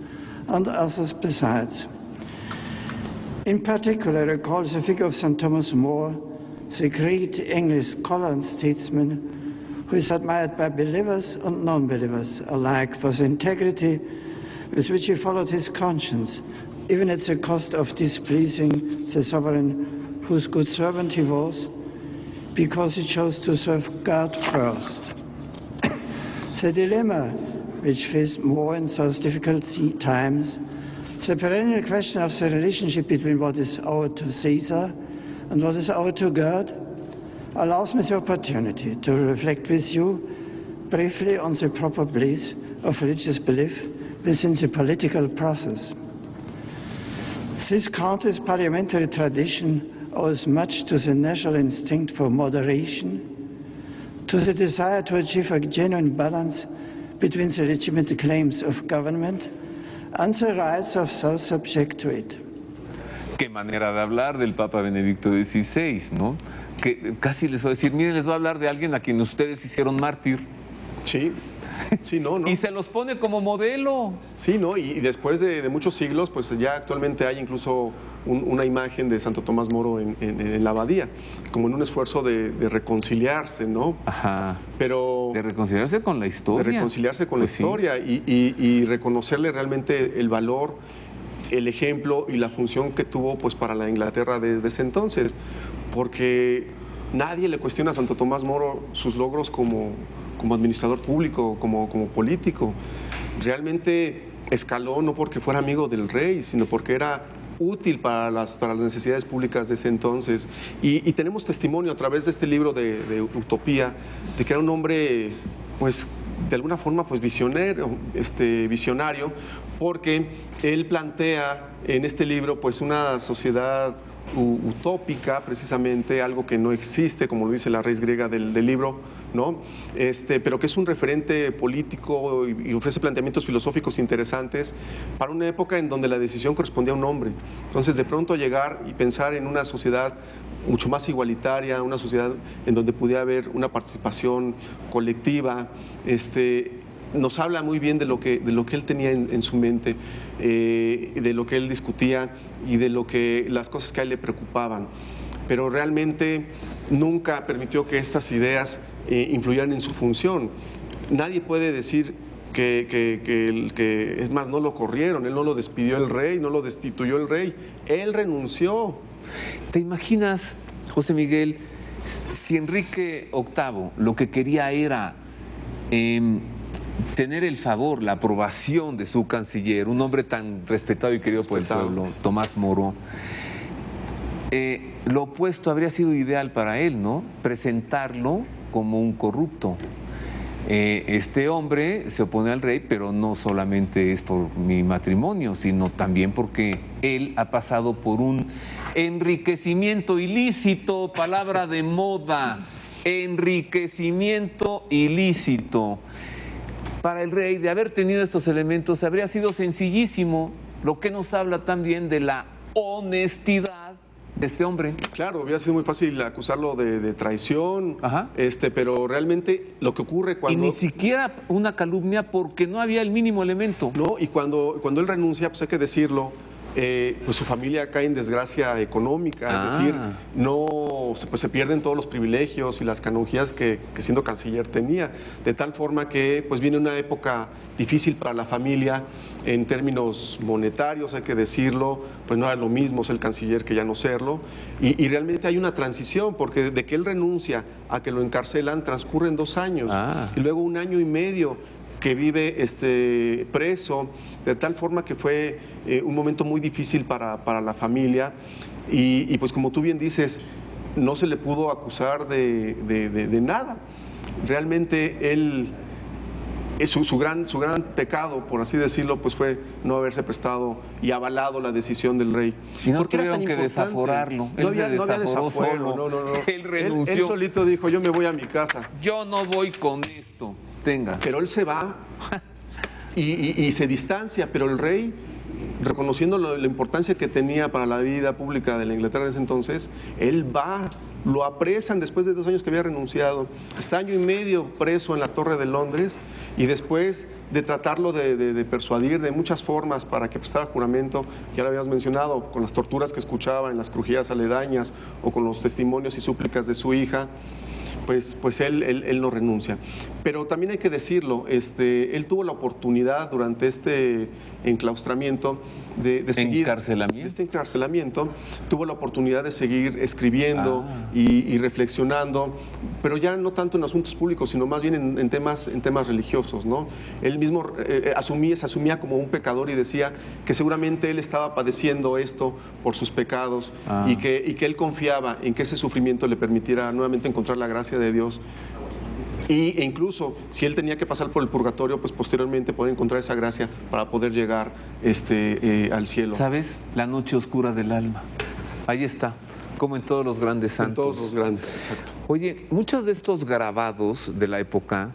and others besides. In particular, I recall the figure of St. Thomas More, the great English scholar and statesman who is admired by believers and non-believers alike for the integrity with which he followed his conscience, even at the cost of displeasing the sovereign whose good servant he was, because he chose to serve God first. The dilemma which faced More in those difficult times, the perennial question of the relationship between what is owed to Caesar and what is owed to God, allows me the opportunity to reflect with you briefly on the proper place of religious belief within the political process. This country's parliamentary tradition owes much to the natural instinct for moderation, to the desire to achieve a genuine balance between the legitimate claims of government and the rights of those subject to it.
Qué manera de hablar del Papa Benedicto XVI, ¿no? Que casi les voy a decir, miren, les voy a hablar de alguien a quien ustedes hicieron mártir.
Sí, sí, no.
Y se los pone como modelo.
Sí, ¿no? Y después de muchos siglos, pues ya actualmente hay incluso una imagen de Santo Tomás Moro en la abadía, como en un esfuerzo de reconciliarse, ¿no?
Ajá.
Pero
de reconciliarse con la historia.
De reconciliarse con
pues
la historia y reconocerle realmente el valor, el ejemplo y la función que tuvo pues para la Inglaterra desde ese entonces, porque nadie le cuestiona a Santo Tomás Moro sus logros como administrador público, como político. Realmente escaló no porque fuera amigo del rey, sino porque era útil para las necesidades públicas de ese entonces. Y tenemos testimonio a través de este libro de Utopía, de que era un hombre, pues, de alguna forma, pues, visionario, porque él plantea en este libro, pues, una sociedad utópica, precisamente, algo que no existe, como lo dice la raíz griega del libro, ¿no? Pero que es un referente político y ofrece planteamientos filosóficos interesantes para una época en donde la decisión correspondía a un hombre. Entonces, de pronto llegar y pensar en una sociedad mucho más igualitaria, una sociedad en donde pudiera haber una participación colectiva, nos habla muy bien de lo que él tenía en su mente, de lo que él discutía y de las cosas que a él le preocupaban. Pero realmente nunca permitió que estas ideas influyeran en su función. Nadie puede decir que es más, no lo corrieron, él no lo despidió el rey, no lo destituyó el rey, él renunció.
¿Te imaginas, José Miguel, si Enrique VIII lo que quería era tener el favor, la aprobación de su canciller, un hombre tan respetado y querido por el pueblo, Tomás Moro? Lo opuesto habría sido ideal para él, ¿no? Presentarlo como un corrupto. Este hombre se opone al rey, pero no solamente es por mi matrimonio, sino también porque él ha pasado por un enriquecimiento ilícito, palabra de moda, enriquecimiento ilícito. Para el rey, de haber tenido estos elementos, habría sido sencillísimo, lo que nos habla también de la honestidad de este hombre.
Claro, hubiera sido muy fácil acusarlo de traición, pero realmente lo que ocurre cuando...
Y ni siquiera una calumnia porque no había el mínimo elemento.
No, y cuando él renuncia, pues hay que decirlo, pues su familia cae en desgracia económica, es decir, pues se pierden todos los privilegios y las canonjías que siendo canciller tenía, de tal forma que pues viene una época difícil para la familia en términos monetarios, hay que decirlo, pues no era lo mismo ser el canciller que ya no serlo, y realmente hay una transición, porque de que él renuncia a que lo encarcelan transcurren 2 años, y luego 1 año y medio que vive preso, de tal forma que fue un momento muy difícil para la familia y pues como tú bien dices, no se le pudo acusar de nada. Realmente él, su gran pecado, por así decirlo, pues fue no haberse prestado y avalado la decisión del rey.
Y no tuvieron que desaforarlo.
No había desafuero, no.
Él renunció.
Él solito dijo, yo me voy a mi casa.
Yo no voy con esto. Tenga.
Pero él se va y se distancia, pero el rey, reconociendo la importancia que tenía para la vida pública de la Inglaterra en ese entonces, él va, lo apresan después de 2 años que había renunciado, está 1 año y medio preso en la Torre de Londres y después de tratarlo de persuadir de muchas formas para que prestara juramento, ya lo habíamos mencionado, con las torturas que escuchaba en las crujías aledañas o con los testimonios y súplicas de su hija, pues él no renuncia. Pero también hay que decirlo, él tuvo la oportunidad durante este enclaustramiento de seguir...
¿Encarcelamiento?
Este encarcelamiento, tuvo la oportunidad de seguir escribiendo y reflexionando, pero ya no tanto en asuntos públicos, sino más bien en temas religiosos, ¿no? Él mismo se asumía como un pecador y decía que seguramente él estaba padeciendo esto por sus pecados y que él confiaba en que ese sufrimiento le permitiera nuevamente encontrar la gracia de Dios. E incluso si él tenía que pasar por el purgatorio, pues posteriormente poder encontrar esa gracia para poder llegar al cielo.
¿Sabes? La noche oscura del alma. Ahí está, como en todos los grandes santos.
En todos los grandes, exacto.
Oye, muchos de estos grabados de la época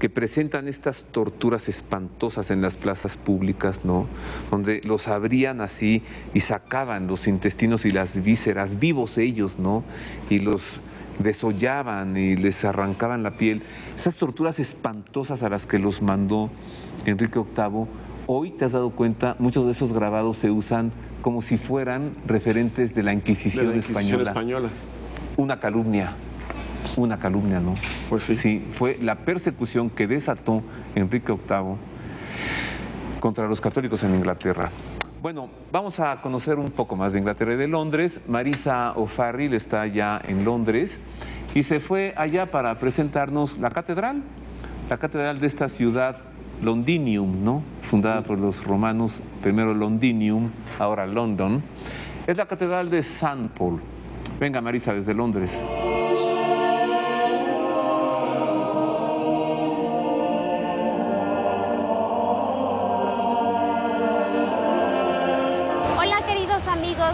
que presentan estas torturas espantosas en las plazas públicas, ¿no? Donde los abrían así y sacaban los intestinos y las vísceras, vivos ellos, ¿no? Y los desollaban y les arrancaban la piel. Esas torturas espantosas a las que los mandó Enrique VIII, hoy te has dado cuenta, muchos de esos grabados se usan como si fueran referentes de la Inquisición española. Una calumnia, ¿no?
Pues sí.
Sí, fue la persecución que desató Enrique VIII contra los católicos en Inglaterra. Bueno, vamos a conocer un poco más de Inglaterra y de Londres. Marisa O'Farrill está allá en Londres y se fue allá para presentarnos la catedral de esta ciudad, Londinium, ¿no? Fundada por los romanos, primero Londinium, ahora London. Es la catedral de St. Paul. Venga, Marisa, desde Londres.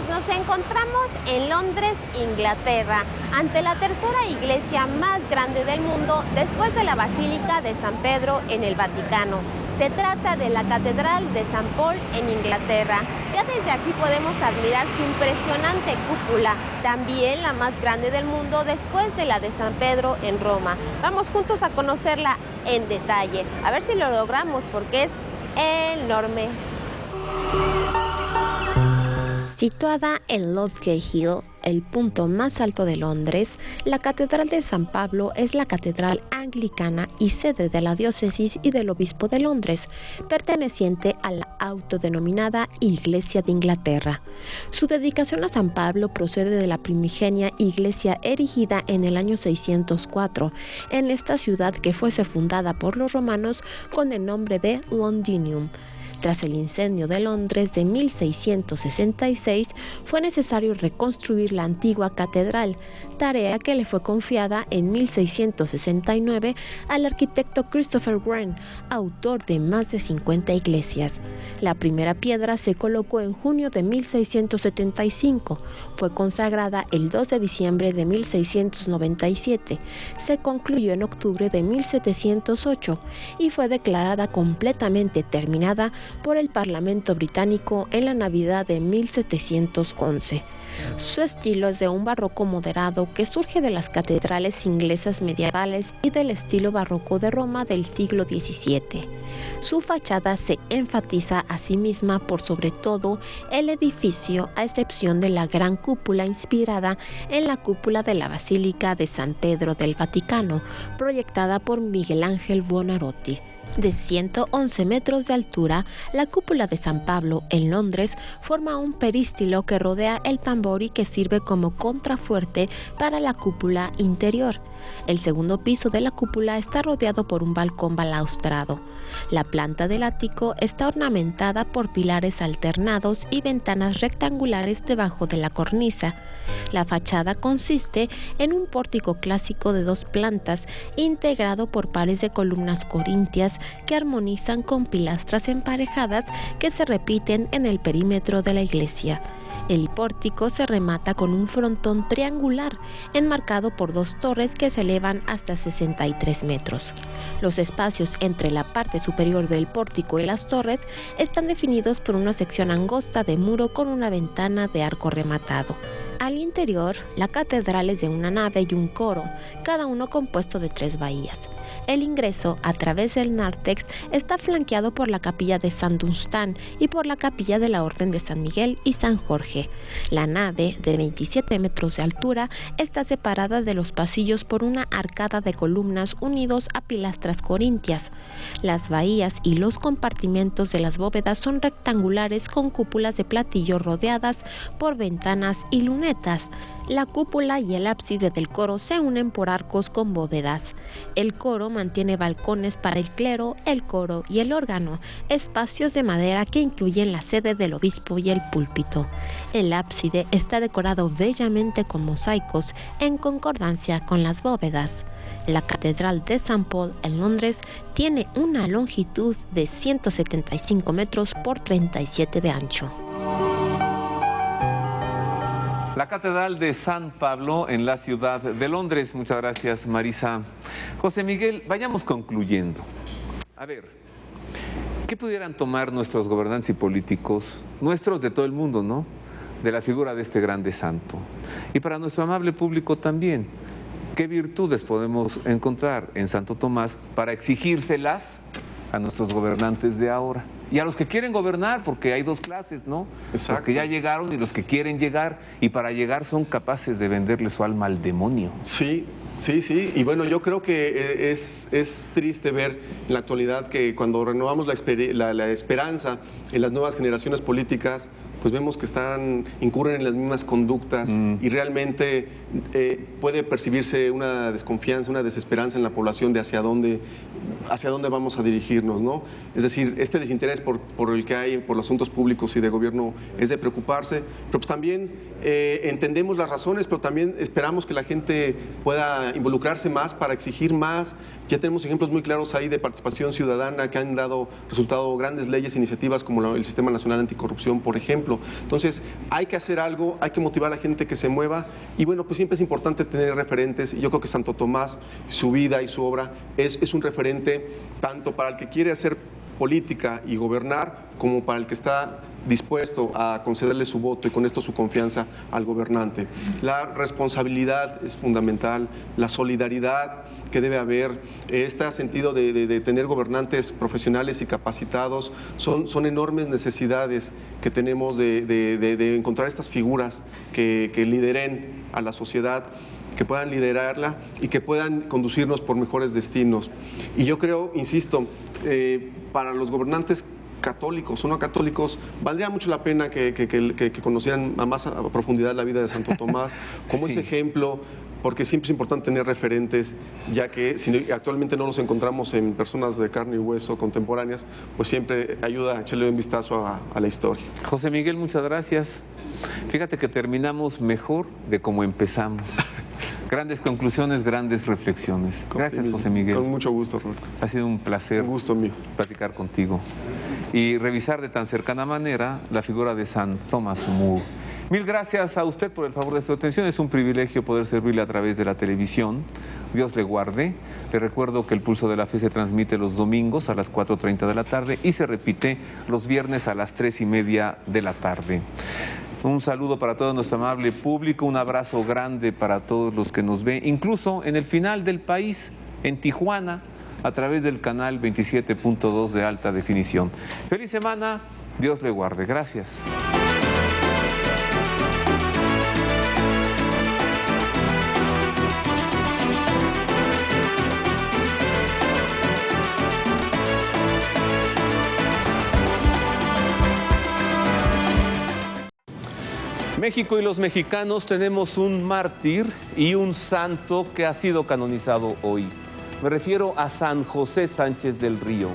Nos encontramos en Londres, Inglaterra, ante la tercera iglesia más grande del mundo después de la Basílica de San Pedro en el Vaticano. Se trata de la Catedral de San Paul en Inglaterra. Ya desde aquí podemos admirar su impresionante cúpula, también la más grande del mundo después de la de San Pedro en Roma. Vamos juntos a conocerla en detalle, a ver si lo logramos porque es enorme. Situada en Ludgate Hill, el punto más alto de Londres, la Catedral de San Pablo es la catedral anglicana y sede de la diócesis y del obispo de Londres, perteneciente a la autodenominada Iglesia de Inglaterra. Su dedicación a San Pablo procede de la primigenia iglesia erigida en el año 604 en esta ciudad que fuese fundada por los romanos con el nombre de Londinium. Tras el incendio de Londres de 1666, fue necesario reconstruir la antigua catedral, tarea que le fue confiada en 1669 al arquitecto Christopher Wren, autor de más de 50 iglesias. La primera piedra se colocó en junio de 1675, fue consagrada el 2 de diciembre de 1697, se concluyó en octubre de 1708 y fue declarada completamente terminada por el Parlamento británico en la Navidad de 1711. Su estilo es de un barroco moderado que surge de las catedrales inglesas medievales y del estilo barroco de Roma del siglo XVII. Su fachada se enfatiza a sí misma por sobre todo el edificio, a excepción de la gran cúpula inspirada en la cúpula de la Basílica de San Pedro del Vaticano, proyectada por Miguel Ángel Buonarroti. De 111 metros de altura, la cúpula de San Pablo en Londres forma un perístilo que rodea el tambori que sirve como contrafuerte para la cúpula interior. El segundo piso de la cúpula está rodeado por un balcón balaustrado. La planta del ático está ornamentada por pilares alternados y ventanas rectangulares debajo de la cornisa. La fachada consiste en un pórtico clásico de 2 plantas integrado por pares de columnas corintias que armonizan con pilastras emparejadas que se repiten en el perímetro de la iglesia. El pórtico se remata con un frontón triangular enmarcado por 2 torres que se elevan hasta 63 metros. Los espacios entre la parte superior del pórtico y las torres están definidos por una sección angosta de muro con una ventana de arco rematado. Al interior, la catedral es de una nave y un coro, cada uno compuesto de 3 bahías. El ingreso a través del nártex está flanqueado por la capilla de San Dunstan y por la capilla de la Orden de San Miguel y San Jorge. La nave, de 27 metros de altura, está separada de los pasillos por una arcada de columnas unidos a pilastras corintias. Las bahías y los compartimentos de las bóvedas son rectangulares con cúpulas de platillo rodeadas por ventanas y lunetas. La cúpula y el ábside del coro se unen por arcos con bóvedas. El coro mantiene balcones para el clero, el coro y el órgano, espacios de madera que incluyen la sede del obispo y el púlpito. El ábside está decorado bellamente con mosaicos en concordancia con las bóvedas. La Catedral de St. Paul en Londres tiene una longitud de 175 metros por 37 de ancho.
La Catedral de San Pablo en la ciudad de Londres. Muchas gracias, Marisa. José Miguel, vayamos concluyendo. A ver, ¿qué pudieran tomar nuestros gobernantes y políticos, nuestros de todo el mundo, ¿no?, de la figura de este grande santo? Y para nuestro amable público también, ¿qué virtudes podemos encontrar en Santo Tomás para exigírselas a nuestros gobernantes de ahora? Y a los que quieren gobernar, porque hay dos clases, ¿no?
Exacto.
Los que ya llegaron y los que quieren llegar, y para llegar son capaces de venderle su alma al demonio.
Sí, sí, sí. Y bueno, yo creo que es triste ver en la actualidad que cuando renovamos la esperanza en las nuevas generaciones políticas, pues vemos que incurren en las mismas conductas y realmente puede percibirse una desconfianza, una desesperanza en la población de hacia dónde vamos a dirigirnos, ¿no? Es decir, este desinterés por el que hay por los asuntos públicos y de gobierno es de preocuparse, pero pues también entendemos las razones, pero también esperamos que la gente pueda involucrarse más para exigir más. Ya tenemos ejemplos muy claros ahí de participación ciudadana que han dado resultado grandes leyes, iniciativas como el Sistema Nacional Anticorrupción, por ejemplo. Entonces, hay que hacer algo, hay que motivar a la gente que se mueva y bueno, pues siempre es importante tener referentes y yo creo que Santo Tomás, su vida y su obra es un referente tanto para el que quiere hacer política y gobernar como para el que está dispuesto a concederle su voto y con esto su confianza al gobernante. La responsabilidad es fundamental, la solidaridad que debe haber, este sentido de tener gobernantes profesionales y capacitados, son enormes necesidades que tenemos de encontrar estas figuras que lideren a la sociedad, que puedan liderarla y que puedan conducirnos por mejores destinos. Y yo creo, insisto, para los gobernantes católicos o no católicos, valdría mucho la pena que conocieran a más a profundidad la vida de Santo Tomás como ese ejemplo, porque siempre es importante tener referentes, ya que si actualmente no nos encontramos en personas de carne y hueso contemporáneas, pues siempre ayuda a echarle un vistazo a la historia.
José Miguel, muchas gracias. Fíjate que terminamos mejor de como empezamos. Grandes conclusiones, grandes reflexiones. Gracias, José Miguel.
Con mucho gusto, Roberto.
Ha sido un placer.
Un gusto mío.
Platicar contigo y revisar de tan cercana manera la figura de San Thomas More. Mil gracias a usted por el favor de su atención. Es un privilegio poder servirle a través de la televisión. Dios le guarde. Le recuerdo que el Pulso de la Fe se transmite los domingos a las 4:30 de la tarde y se repite los viernes a las 3:30 de la tarde. Un saludo para todo nuestro amable público, un abrazo grande para todos los que nos ven, incluso en el final del país, en Tijuana, a través del canal 27.2 de alta definición. Feliz semana, Dios le guarde. Gracias. México y los mexicanos tenemos un mártir y un santo que ha sido canonizado hoy. Me refiero a San José Sánchez del Río,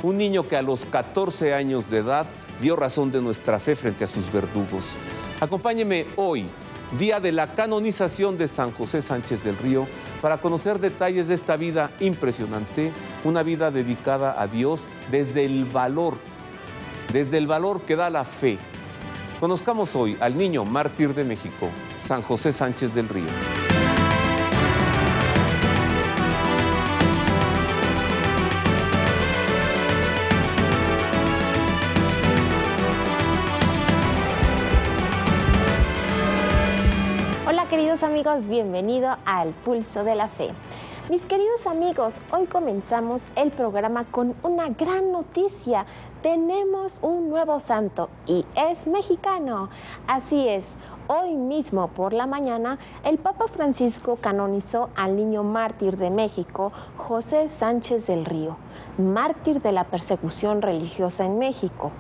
un niño que a los 14 años de edad dio razón de nuestra fe frente a sus verdugos. Acompáñeme hoy, día de la canonización de San José Sánchez del Río, para conocer detalles de esta vida impresionante, una vida dedicada a Dios desde el valor que da la fe. Conozcamos hoy al niño mártir de México, San José Sánchez del Río.
Hola queridos amigos, bienvenido al Pulso de la Fe. Mis queridos amigos, hoy comenzamos el programa con una gran noticia. Tenemos un nuevo santo y es mexicano. Así es, hoy mismo por la mañana el Papa Francisco canonizó al niño mártir de México, José Sánchez del Río, mártir de la persecución religiosa en México.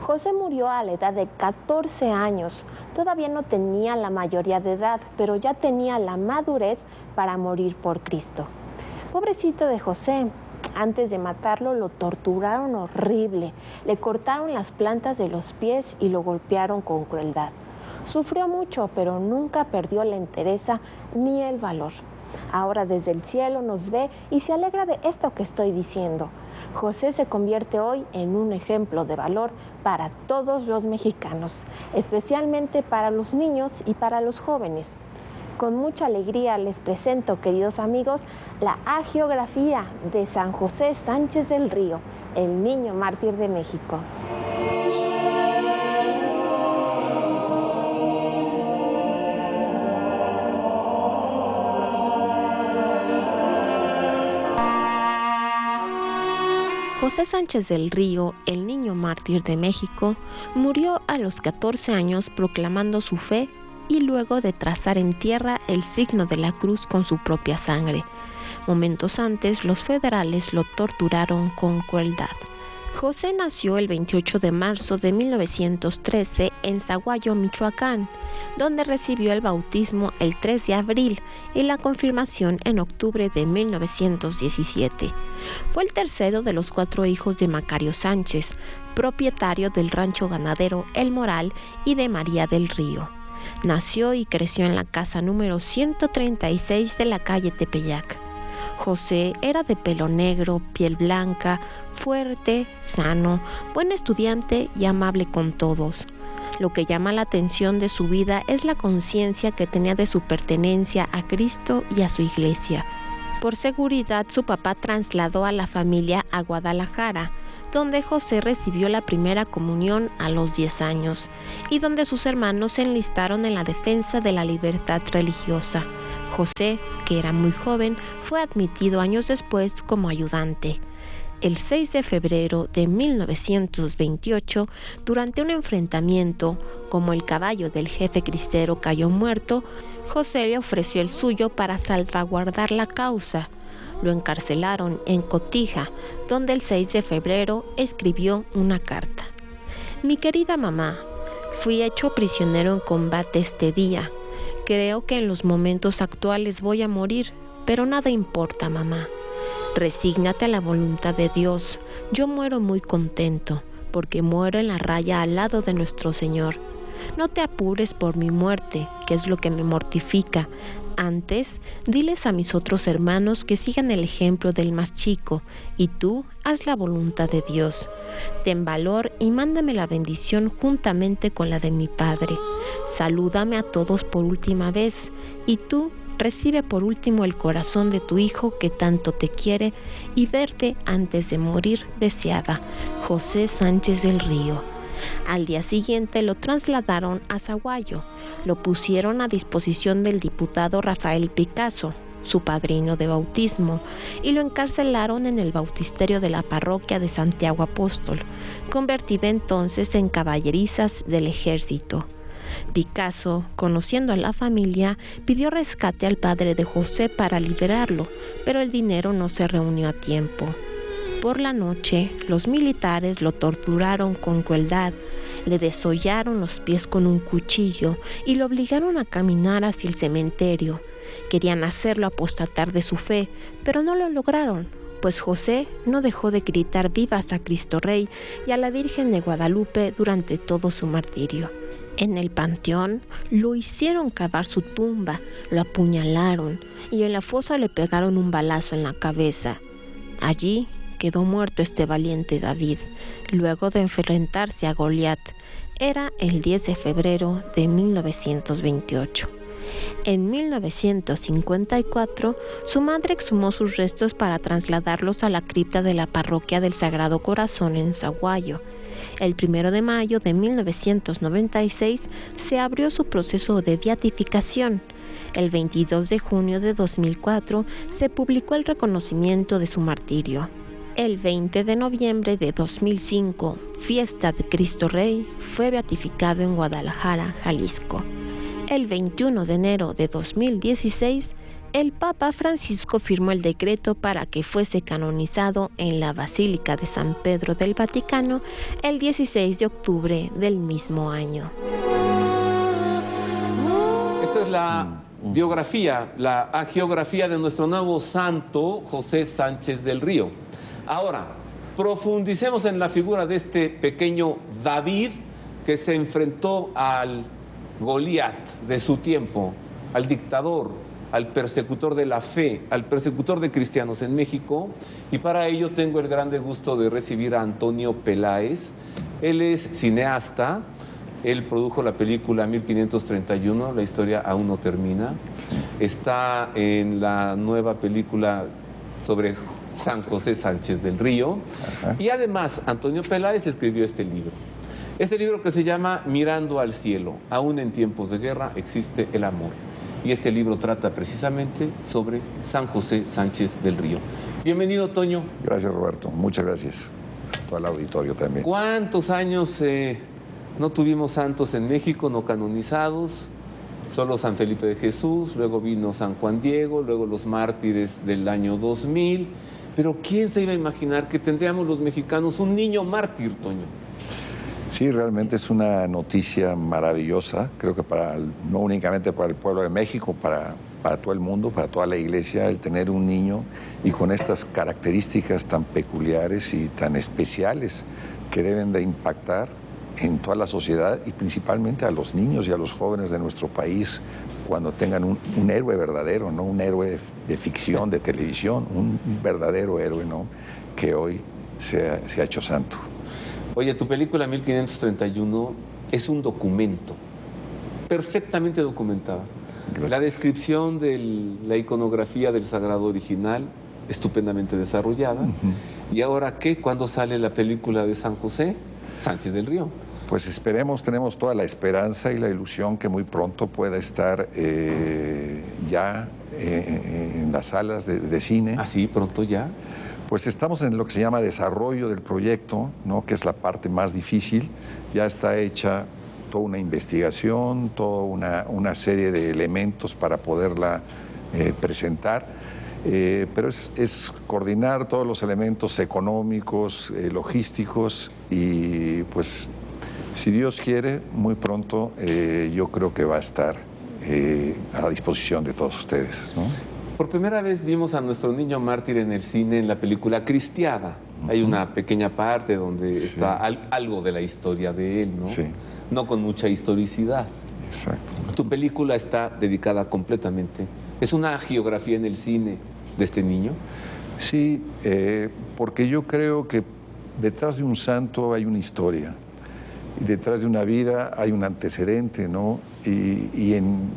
José murió a la edad de 14 años. Todavía no tenía la mayoría de edad, pero ya tenía la madurez para morir por Cristo. Pobrecito de José, antes de matarlo lo torturaron horrible. Le cortaron las plantas de los pies y lo golpearon con crueldad. Sufrió mucho, pero nunca perdió la entereza ni el valor. Ahora desde el cielo nos ve y se alegra de esto que estoy diciendo. José se convierte hoy en un ejemplo de valor para todos los mexicanos, especialmente para los niños y para los jóvenes. Con mucha alegría les presento, queridos amigos, la hagiografía de San José Sánchez del Río, el niño mártir de México. José Sánchez del Río, el niño mártir de México, murió a los 14 años proclamando su fe y luego de trazar en tierra el signo de la cruz con su propia sangre. Momentos antes, los federales lo torturaron con crueldad. José nació el 28 de marzo de 1913 en Zaguayo, Michoacán, donde recibió el bautismo el 3 de abril y la confirmación en octubre de 1917. Fue el tercero de los 4 hijos de Macario Sánchez, propietario del rancho ganadero El Moral y de María del Río. Nació y creció en la casa número 136 de la calle Tepeyac. José era de pelo negro, piel blanca, fuerte, sano, buen estudiante y amable con todos. Lo que llama la atención de su vida es la conciencia que tenía de su pertenencia a Cristo y a su iglesia. Por seguridad, su papá trasladó a la familia a Guadalajara, donde José recibió la primera comunión a los 10 años y donde sus hermanos se enlistaron en la defensa de la libertad religiosa. José, que era muy joven, fue admitido años después como ayudante. El 6 de febrero de 1928, durante un enfrentamiento, como el caballo del jefe cristero cayó muerto, José le ofreció el suyo para salvaguardar la causa. Lo encarcelaron en Cotija, donde el 6 de febrero escribió una carta. Mi querida mamá, fui hecho prisionero en combate este día. Creo que en los momentos actuales voy a morir, pero nada importa, mamá. Resígnate a la voluntad de Dios. Yo muero muy contento, porque muero en la raya al lado de nuestro Señor. No te apures por mi muerte, que es lo que me mortifica. Antes, diles a mis otros hermanos que sigan el ejemplo del más chico, y tú haz la voluntad de Dios. Ten valor y mándame la bendición juntamente con la de mi Padre. Salúdame a todos por última vez, y tú recibe por último el corazón de tu hijo que tanto te quiere y verte antes de morir deseada. José Sánchez del Río. Al día siguiente lo trasladaron a Zaguayo, lo pusieron a disposición del diputado Rafael Picasso, su padrino de bautismo, y lo encarcelaron en el bautisterio de la parroquia de Santiago Apóstol, convertida entonces en caballerizas del ejército. Picasso, conociendo a la familia, pidió rescate al padre de José para liberarlo, pero el dinero no se reunió a tiempo. Por la noche, los militares lo torturaron con crueldad, le desollaron los pies con un cuchillo y lo obligaron a caminar hacia el cementerio. Querían hacerlo apostatar de su fe, pero no lo lograron, pues José no dejó de gritar vivas a Cristo Rey y a la Virgen de Guadalupe durante todo su martirio. En el panteón lo hicieron cavar su tumba, lo apuñalaron y en la fosa le pegaron un balazo en la cabeza. Allí quedó muerto este valiente David, luego de enfrentarse a Goliat. Era el 10 de febrero de 1928. En 1954, su madre exhumó sus restos para trasladarlos a la cripta de la parroquia del Sagrado Corazón en Zaguayo. El 1 de mayo de 1996 se abrió su proceso de beatificación. El 22 de junio de 2004 se publicó el reconocimiento de su martirio. El 20 de noviembre de 2005, fiesta de Cristo Rey, fue beatificado en Guadalajara, Jalisco. El 21 de enero de 2016, el Papa Francisco firmó el decreto para que fuese canonizado en la Basílica de San Pedro del Vaticano el 16 de octubre del mismo año.
Esta es la biografía, la hagiografía de nuestro nuevo santo, José Sánchez del Río. Ahora, profundicemos en la figura de este pequeño David que se enfrentó al Goliat de su tiempo, al dictador,
al persecutor de la fe, al persecutor de cristianos en México, y para ello tengo el grande gusto de recibir a Antonio Peláez. Él es cineasta, él produjo la película 1531, la historia aún no termina. Está en la nueva película sobre San José Sánchez del Río. Ajá. Y además, Antonio Peláez escribió este libro. Este libro que se llama Mirando al cielo, aún en tiempos de guerra existe el amor. Y este libro trata precisamente sobre San José Sánchez del Río. Bienvenido, Toño.
Gracias, Roberto. Muchas gracias. A todo el auditorio también.
¿Cuántos años no tuvimos santos en México, no canonizados? Solo San Felipe de Jesús, luego vino San Juan Diego, luego los mártires del año 2000. Pero ¿quién se iba a imaginar que tendríamos los mexicanos un niño mártir, Toño?
Sí, realmente es una noticia maravillosa, creo que no únicamente para el pueblo de México, para todo el mundo, para toda la iglesia, el tener un niño y con estas características tan peculiares y tan especiales que deben de impactar en toda la sociedad y principalmente a los niños y a los jóvenes de nuestro país cuando tengan un héroe verdadero, no un héroe de ficción, de televisión, un verdadero héroe, ¿no? Que hoy se ha hecho santo.
Oye, tu película 1531 es un documento, perfectamente documentada. Gracias. La descripción de la iconografía del sagrado original, estupendamente desarrollada. ¿Y ahora qué? ¿Cuándo sale la película de San José Sánchez del Río?
Pues esperemos, tenemos toda la esperanza y la ilusión que muy pronto pueda estar ya en las salas de cine.
¿Ah, sí? ¿Pronto ya?
Pues estamos en lo que se llama desarrollo del proyecto, ¿no? Que es la parte más difícil. Ya está hecha toda una investigación, toda una serie de elementos para poderla presentar. Pero es coordinar todos los elementos económicos, logísticos y pues si Dios quiere, muy pronto yo creo que va a estar a la disposición de todos ustedes, ¿no?
Por primera vez vimos a nuestro niño mártir en el cine en la película Cristiada. Hay una pequeña parte donde está algo de la historia de él, ¿no?
Sí.
No con mucha historicidad.
Exacto.
Tu película está dedicada completamente. ¿Es una geografía en el cine de este niño?
Sí, porque yo creo que detrás de un santo hay una historia. Y detrás de una vida hay un antecedente, ¿no?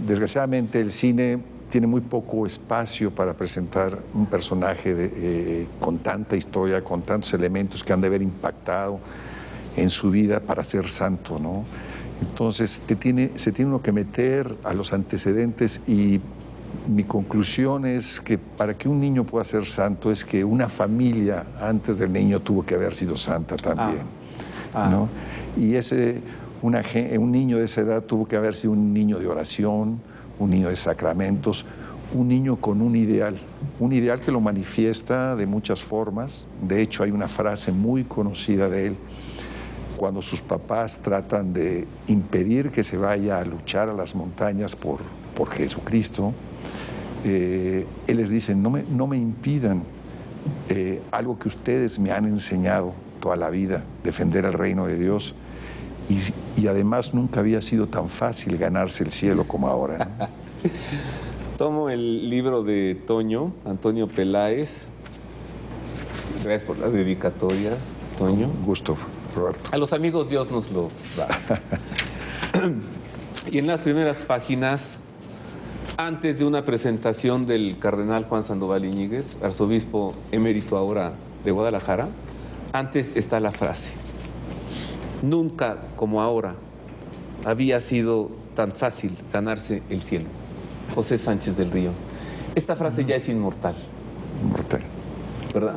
Desgraciadamente el cine tiene muy poco espacio para presentar un personaje con tanta historia, con tantos elementos que han de haber impactado en su vida para ser santo, ¿no? Entonces se tiene uno que meter a los antecedentes y mi conclusión es que para que un niño pueda ser santo es que una familia antes del niño tuvo que haber sido santa también, ¿no? Y un niño de esa edad tuvo que haber sido un niño de oración, un niño de sacramentos, un niño con un ideal que lo manifiesta de muchas formas. De hecho, hay una frase muy conocida de él, cuando sus papás tratan de impedir que se vaya a luchar a las montañas por Jesucristo, él les dice, no me impidan algo que ustedes me han enseñado toda la vida, defender el reino de Dios. Y además nunca había sido tan fácil ganarse el cielo como ahora, ¿no?
Tomo el libro de Toño, Antonio Peláez. Gracias por la dedicatoria, Toño.
Un gusto, Roberto.
A los amigos Dios nos los da. Y en las primeras páginas, antes de una presentación del cardenal Juan Sandoval Iñiguez, arzobispo emérito ahora de Guadalajara, antes está la frase: nunca como ahora había sido tan fácil ganarse el cielo. José Sánchez del Río. Esta frase ya es inmortal.
Inmortal.
¿Verdad?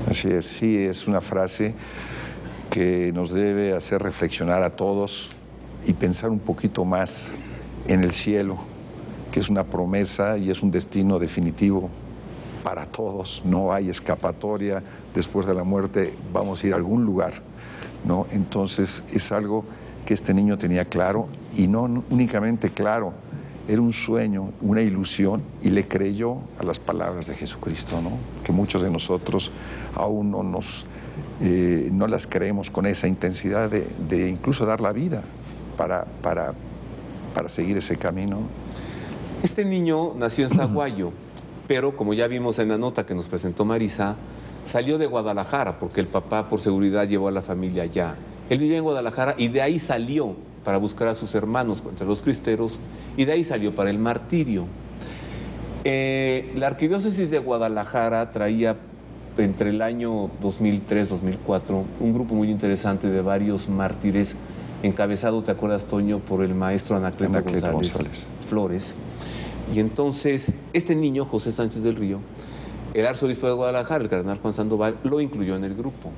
Así es, sí, es una frase que nos debe hacer reflexionar a todos y pensar un poquito más en el cielo, que es una promesa y es un destino definitivo para todos. No hay escapatoria. Después de la muerte vamos a ir a algún lugar, ¿no? Entonces es algo que este niño tenía claro y no únicamente claro, era un sueño, una ilusión y le creyó a las palabras de Jesucristo, ¿no? Que muchos de nosotros aún no las creemos con esa intensidad de incluso dar la vida para seguir ese camino.
Este niño nació en Zaguayo, pero como ya vimos en la nota que nos presentó Marisa, salió de Guadalajara porque el papá por seguridad llevó a la familia allá. Él vivía en Guadalajara y de ahí salió para buscar a sus hermanos entre los cristeros y de ahí salió para el martirio. La arquidiócesis de Guadalajara traía entre el año 2003-2004 un grupo muy interesante de varios mártires encabezado, ¿te acuerdas, Toño?, por el maestro Anacleto González Flores. Y entonces este niño, José Sánchez del Río, el arzobispo de Guadalajara, el cardenal Juan Sandoval, lo incluyó en el grupo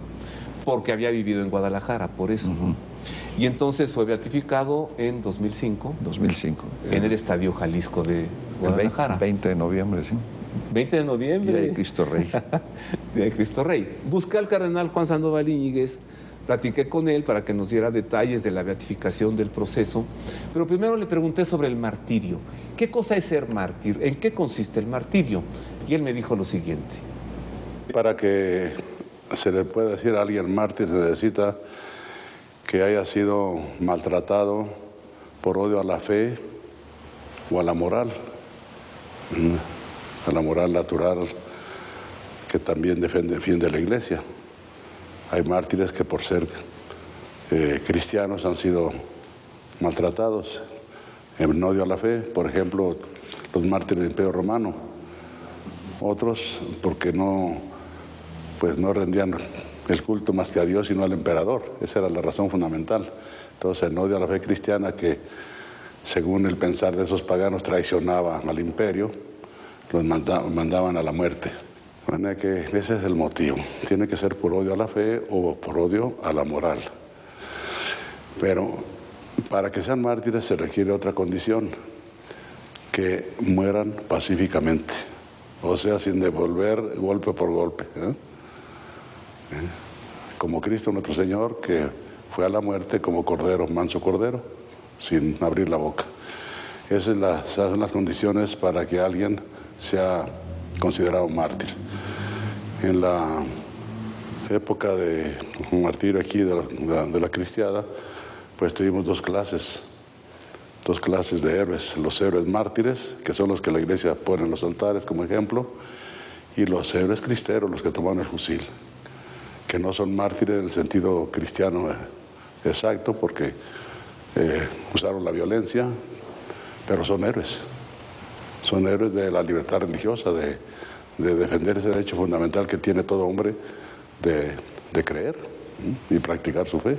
porque había vivido en Guadalajara, por eso. Y entonces fue beatificado en 2005. En el Estadio Jalisco de Guadalajara.
El 20 de noviembre, sí.
20 de noviembre.
Día de Cristo Rey.
Día de Cristo Rey. Busqué al cardenal Juan Sandoval Íñiguez, platiqué con él para que nos diera detalles de la beatificación del proceso, pero primero le pregunté sobre el martirio. ¿Qué cosa es ser mártir? ¿En qué consiste el martirio? Y él me dijo lo siguiente.
Para que se le pueda decir a alguien mártir se necesita que haya sido maltratado por odio a la fe o a la moral natural que también defiende la Iglesia. Hay mártires que por ser cristianos han sido maltratados en odio a la fe, por ejemplo, los mártires del Imperio Romano. Otros porque no rendían el culto más que a Dios, sino al emperador. Esa era la razón fundamental. Entonces, en odio a la fe cristiana, que según el pensar de esos paganos traicionaba al imperio, los mandaban a la muerte. De manera que ese es el motivo. Tiene que ser por odio a la fe o por odio a la moral. Pero para que sean mártires se requiere otra condición, que mueran pacíficamente, o sea, sin devolver golpe por golpe. Como Cristo nuestro Señor, que fue a la muerte como cordero, manso cordero, sin abrir la boca. Esas son las condiciones para que alguien sea considerado mártir. En la época de un martirio aquí de la cristiada, pues tuvimos dos clases de héroes. Los héroes mártires, que son los que la Iglesia pone en los altares como ejemplo, y los héroes cristeros, los que toman el fusil, que no son mártires en el sentido cristiano exacto, porque usaron la violencia, pero son héroes. Son héroes de la libertad religiosa, de defender ese derecho fundamental que tiene todo hombre de creer y practicar su fe.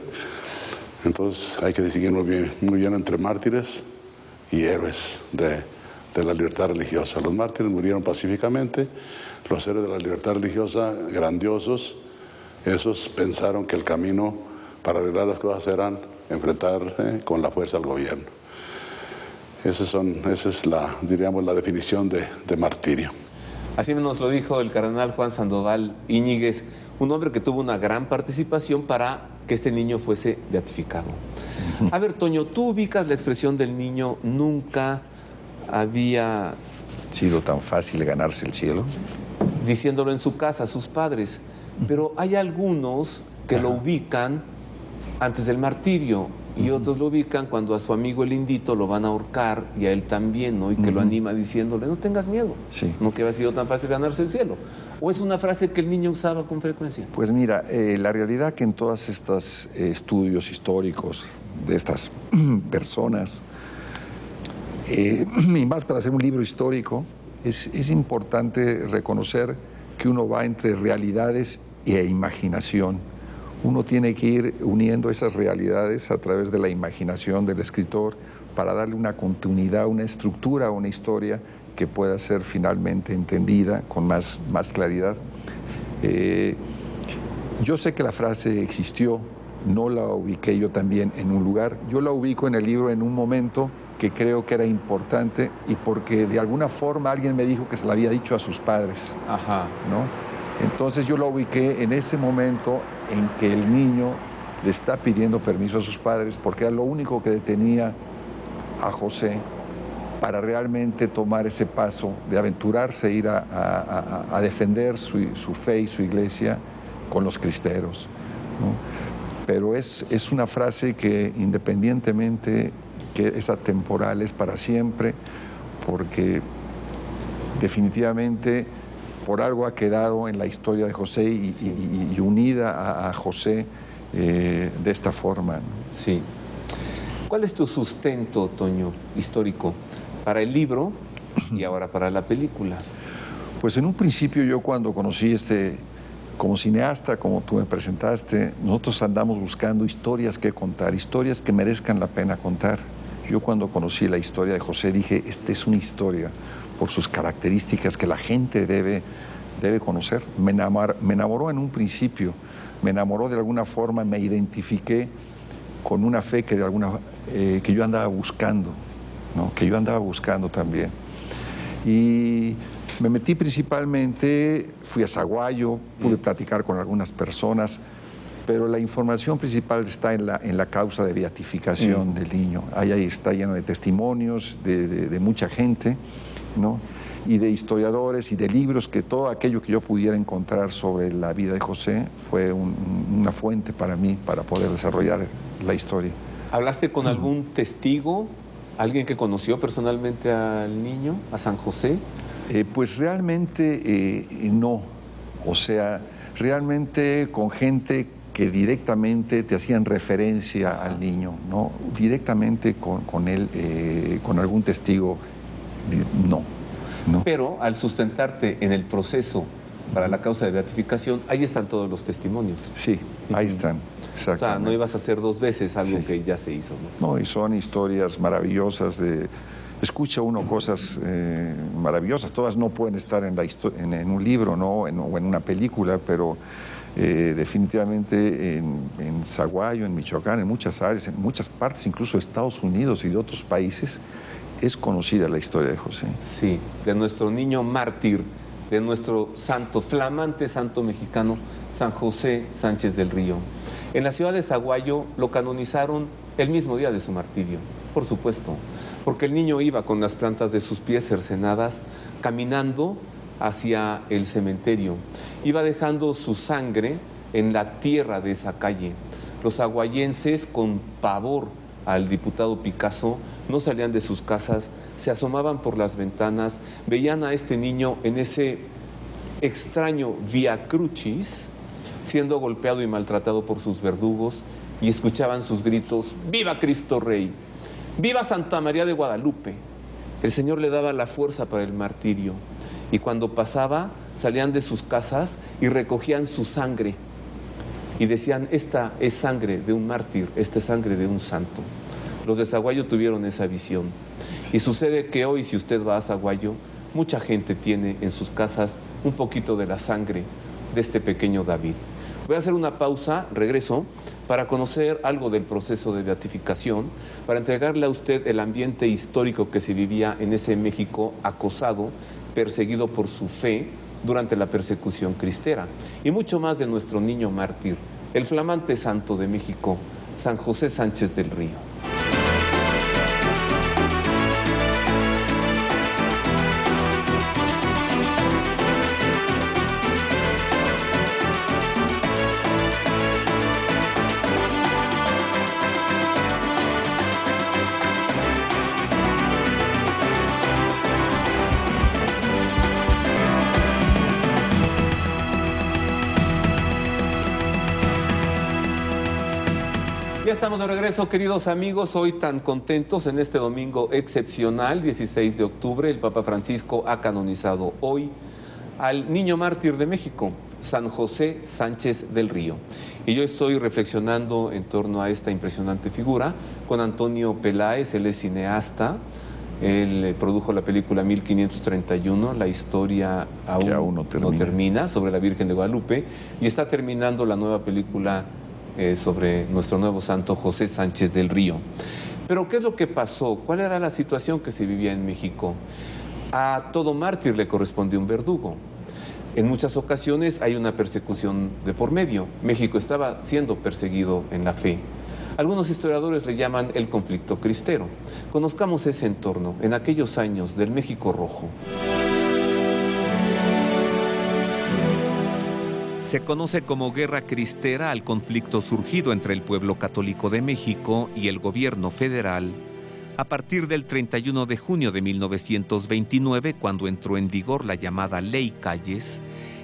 Entonces hay que distinguir muy bien entre mártires y héroes de la libertad religiosa. Los mártires murieron pacíficamente, los héroes de la libertad religiosa, grandiosos, esos pensaron que el camino para arreglar las cosas eran enfrentar con la fuerza al gobierno. Esa es la definición de martirio.
Así nos lo dijo el cardenal Juan Sandoval Íñiguez, un hombre que tuvo una gran participación para que este niño fuese beatificado. A ver, Toño, ¿tú ubicas la expresión del niño nunca había
sido tan fácil ganarse el cielo?
Diciéndolo en su casa a sus padres, pero hay algunos que lo ubican antes del martirio y otros lo ubican cuando a su amigo el indito lo van a ahorcar y a él también, ¿no? Y que lo anima diciéndole, no tengas miedo, no que había sido tan fácil ganarse el cielo. ¿O es una frase que el niño usaba con frecuencia?
Pues mira, la realidad que en todos estos estudios históricos de estas personas, y más para hacer un libro histórico, es importante reconocer que uno va entre realidades e imaginación. Uno tiene que ir uniendo esas realidades a través de la imaginación del escritor para darle una continuidad, una estructura, una historia que pueda ser finalmente entendida con más claridad. Yo sé que la frase existió, no la ubiqué yo también en un lugar. Yo la ubico en el libro en un momento que creo que era importante y porque de alguna forma alguien me dijo que se la había dicho a sus padres.
Ajá.
¿No? Entonces yo la ubiqué en ese momento en que el niño le está pidiendo permiso a sus padres porque era lo único que detenía a José para realmente tomar ese paso de aventurarse, ir a defender su fe y su iglesia con los cristeros, ¿no? Pero es una frase que independientemente que es atemporal, es para siempre, porque definitivamente por algo ha quedado en la historia de José y unida a José de esta forma.
Sí. ¿Cuál es tu sustento, Toño, histórico, para el libro y ahora para la película?
Pues en un principio yo cuando conocí como cineasta, como tú me presentaste, nosotros andamos buscando historias que contar, historias que merezcan la pena contar. Yo cuando conocí la historia de José dije, esta es una historia por sus características que la gente debe conocer. Me enamoró en un principio, me enamoró de alguna forma, me identifiqué con una fe que que yo andaba buscando, ¿no? Que yo andaba buscando también. Y me metí principalmente, fui a Saguayo, pude platicar con algunas personas, pero la información principal está en la causa de beatificación del niño. Ahí está lleno de testimonios de mucha gente, ¿no? Y de historiadores y de libros, que todo aquello que yo pudiera encontrar sobre la vida de José fue una fuente para mí, para poder desarrollar la historia.
¿Hablaste con algún testigo, alguien que conoció personalmente al niño, a San José?
Pues realmente no, o sea, realmente con gente que directamente te hacían referencia al niño, ¿no? Directamente con él, con algún testigo, no.
Pero al sustentarte en el proceso para la causa de beatificación, ahí están todos los testimonios.
Sí, ahí están, exactamente.
O sea, no ibas a hacer dos veces algo que ya se hizo, ¿no?
No, y son historias maravillosas escucha uno cosas maravillosas, todas no pueden estar en un libro, ¿no? o en una película, pero definitivamente en Saguayo, en Michoacán, en muchas áreas, en muchas partes, incluso de Estados Unidos y de otros países, es conocida la historia de José.
Sí, de nuestro niño mártir, de nuestro santo, flamante santo mexicano, San José Sánchez del Río. En la ciudad de Saguayo lo canonizaron el mismo día de su martirio, por supuesto, porque el niño iba con las plantas de sus pies cercenadas, caminando hacia el cementerio. Iba dejando su sangre en la tierra de esa calle. Los aguayenses, con pavor al diputado Picasso, no salían de sus casas, se asomaban por las ventanas, veían a este niño en ese extraño vía crucis, siendo golpeado y maltratado por sus verdugos, y escuchaban sus gritos: ¡Viva Cristo Rey! ¡Viva Santa María de Guadalupe! El Señor le daba la fuerza para el martirio, y cuando pasaba, salían de sus casas y recogían su sangre, y decían: esta es sangre de un mártir, esta es sangre de un santo. Los de Saguayo tuvieron esa visión. Y sucede que hoy, si usted va a Saguayo, mucha gente tiene en sus casas un poquito de la sangre de este pequeño David. Voy a hacer una pausa, regreso, para conocer algo del proceso de beatificación, para entregarle a usted el ambiente histórico que se vivía en ese México acosado, perseguido por su fe durante la persecución cristera, y mucho más de nuestro niño mártir, el flamante santo de México, San José Sánchez del Río. Ya estamos de regreso, queridos amigos, hoy tan contentos en este domingo excepcional, 16 de octubre, el Papa Francisco ha canonizado hoy al niño mártir de México, San José Sánchez del Río. Y yo estoy reflexionando en torno a esta impresionante figura con Antonio Peláez, él es cineasta, él produjo la película 1531, la historia aún no termina, sobre la Virgen de Guadalupe, y está terminando la nueva película sobre nuestro nuevo santo José Sánchez del Río. Pero ¿qué es lo que pasó? ¿Cuál era la situación que se vivía en México? A todo mártir le corresponde un verdugo. En muchas ocasiones hay una persecución de por medio. México estaba siendo perseguido en la fe. Algunos historiadores le llaman el conflicto cristero. Conozcamos ese entorno en aquellos años del México Rojo.
Se conoce como Guerra Cristera al conflicto surgido entre el pueblo católico de México y el gobierno federal
A partir del 31 de junio de 1929, cuando entró en vigor la llamada Ley Calles,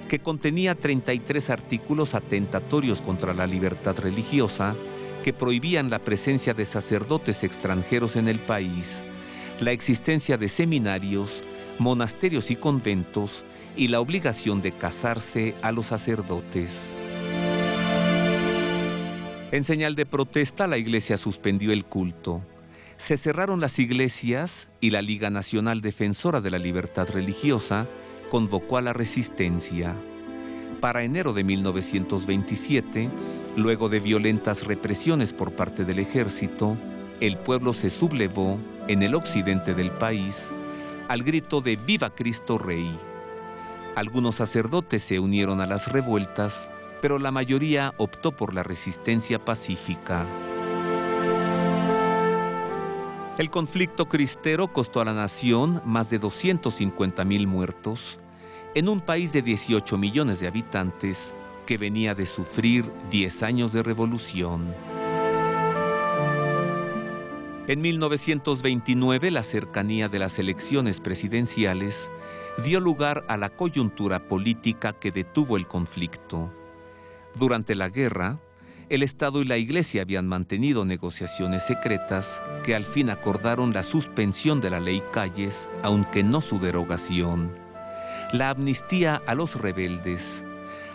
que contenía 33 artículos atentatorios contra la libertad religiosa, que prohibían la presencia de sacerdotes extranjeros en el país, la existencia de seminarios, monasterios y conventos, y la obligación de casarse a los sacerdotes. En señal de protesta, la Iglesia suspendió el culto. Se cerraron las iglesias y la Liga Nacional Defensora de la Libertad Religiosa convocó a la resistencia. Para enero de 1927, luego de violentas represiones por parte del ejército, el pueblo se sublevó en el occidente del país al grito de ¡Viva Cristo Rey! Algunos sacerdotes se unieron a las revueltas, pero la mayoría optó por la resistencia pacífica. El conflicto cristero costó a la nación más de 250,000 muertos en un país de 18 millones de habitantes que venía de sufrir 10 años de revolución. En 1929, la cercanía de las elecciones presidenciales dio lugar a la coyuntura política que detuvo el conflicto. Durante la guerra, el Estado y la Iglesia habían mantenido negociaciones secretas que al fin acordaron la suspensión de la Ley Calles, aunque no su derogación, la amnistía a los rebeldes,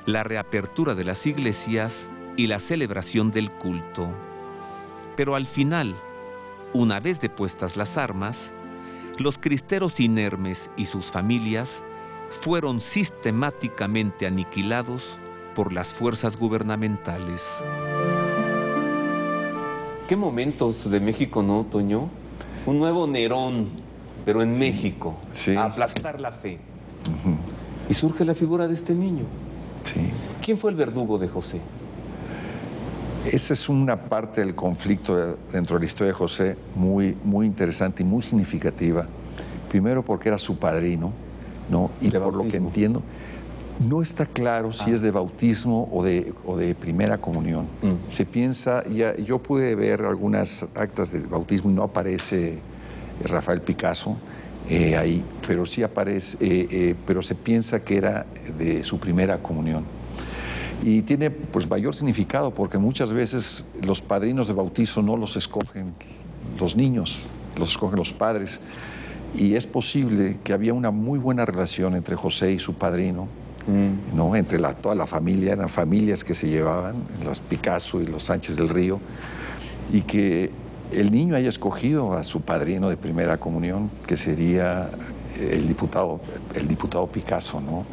la reapertura de las iglesias y la celebración del culto. Pero al final, una vez depuestas las armas, los cristeros inermes y sus familias fueron sistemáticamente aniquilados por las fuerzas gubernamentales.
¿Qué momentos de México, no, Toño? Un nuevo Nerón, pero en México,
sí.
A aplastar la fe. Y surge la figura de este niño.
Sí.
¿Quién fue el verdugo de José?
Esa es una parte del conflicto dentro de la historia de José muy, muy interesante y muy significativa. Primero porque era su padrino, ¿no? Y por lo que entiendo, no está claro si es de bautismo o de primera comunión. Se piensa, yo pude ver algunas actas del bautismo y no aparece Rafael Picasso ahí, pero sí aparece, pero se piensa que era de su primera comunión. Y tiene pues mayor significado porque muchas veces los padrinos de bautizo no los escogen los niños, los escogen los padres. Y es posible que había una muy buena relación entre José y su padrino, ¿no? Entre toda la familia, eran familias que se llevaban, los Picasso y los Sánchez del Río, y que el niño haya escogido a su padrino de primera comunión, que sería el diputado Picasso, ¿no?